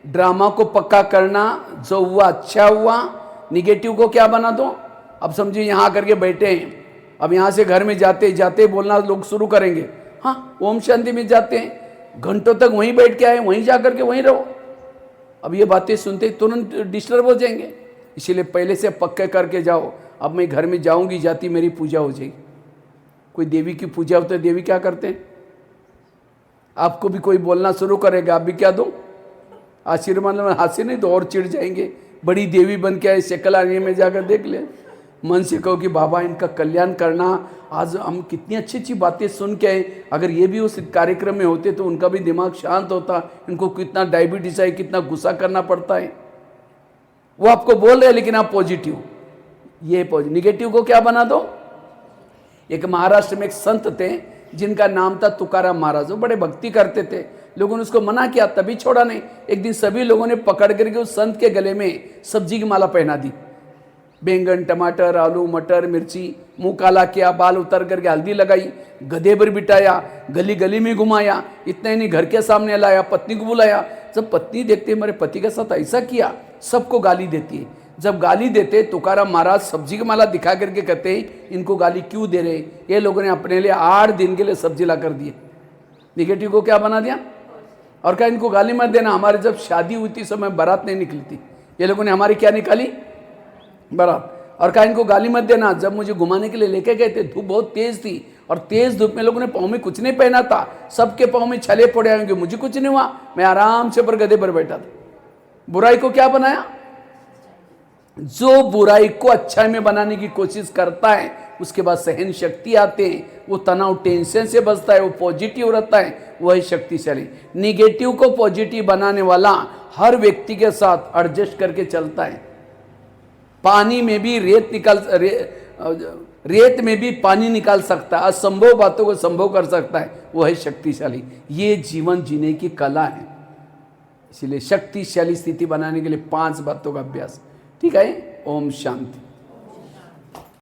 ड्रामा को पक्का करना, जो हुआ अच्छा हुआ, निगेटिव को क्या बना दो। अब समझिए यहाँ आकर के बैठे हैं, अब यहाँ से घर में जाते जाते बोलना लोग शुरू करेंगे, हाँ ओम शांति में जाते हैं, घंटों तक वहीं बैठ के आए, वहीं जा करके वहीं रहो। अब ये बातें सुनते तुरंत डिस्टर्ब हो जाएंगे, इसीलिए पहले से पक्के करके जाओ। अब मैं घर में जाऊंगी, जाती मेरी पूजा हो जाएगी। कोई देवी की पूजा होती है, देवी क्या करते हैं? आपको भी कोई बोलना शुरू करेगा, आप भी क्या दो आशीर्वाद में, हासिल नहीं तो और चिढ़ जाएंगे। बड़ी देवी बन के आए, शक्ल आने में जाकर देख ले, मन से कहो कि बाबा इनका कल्याण करना। आज हम कितनी अच्छी अच्छी बातें सुन के आए, अगर ये भी उस कार्यक्रम में होते तो उनका भी दिमाग शांत होता। इनको कितना डायबिटीज है, कितना गुस्सा करना पड़ता है। वो आपको बोल रहे हैं लेकिन आप पॉजिटिव, ये पॉजिटिव। निगेटिव को क्या बना दो। एक महाराष्ट्र में एक संत थे जिनका नाम था तुकाराम महाराज, वो बड़े भक्ति करते थे। लोगों ने उसको मना किया, तभी छोड़ा नहीं। एक दिन सभी लोगों ने पकड़ करके उस संत के गले में सब्जी की माला पहना दी। बैंगन, टमाटर, आलू, मटर, मिर्ची, मुंह काला किया, बाल उतर करके हल्दी लगाई, गधे पर बिठाया, गली गली में घुमाया। इतना ही नहीं, घर के सामने लाया, पत्नी को बुलाया। जब पत्नी देखती है मेरे पति के साथ ऐसा किया, सबको गाली देती है। जब गाली देते तुकाराम महाराज सब्जी की माला दिखा करके कहते हैं इनको गाली क्यों दे रहे? ये लोगों ने अपने लिए 8 दिन के लिए सब्जी ला कर दिए। निगेटिव को क्या बना दिया और कहा इनको गाली मत देना। हमारे जब शादी हुई थी समय बारात नहीं निकली थी, ये लोगों ने हमारी क्या निकाली? बारात। और कहा इनको गाली मत देना। जब मुझे घुमाने के लिए लेके गए थे, धूप बहुत तेज थी और तेज धूप में लोगों ने पाँव में कुछ नहीं पहना था, सबके पाँव में छले पड़े होंगे, मुझे कुछ नहीं हुआ, मैं आराम से पर गधे पर बैठा था। बुराई को क्या बनाया? जो बुराई को अच्छाई में बनाने की कोशिश करता है उसके बाद सहन शक्ति आते हैं, वो तनाव टेंशन से बचता है, वो पॉजिटिव रहता है, वही शक्तिशाली। निगेटिव को पॉजिटिव बनाने वाला हर व्यक्ति के साथ एडजस्ट करके चलता है। पानी में भी रेत में भी पानी निकाल सकता है, असंभव बातों को संभव कर सकता है, वो है शक्तिशाली। ये जीवन जीने की कला है। इसलिए शक्तिशाली स्थिति बनाने के लिए 5 बातों का अभ्यास। ठीक है, ओम शांति।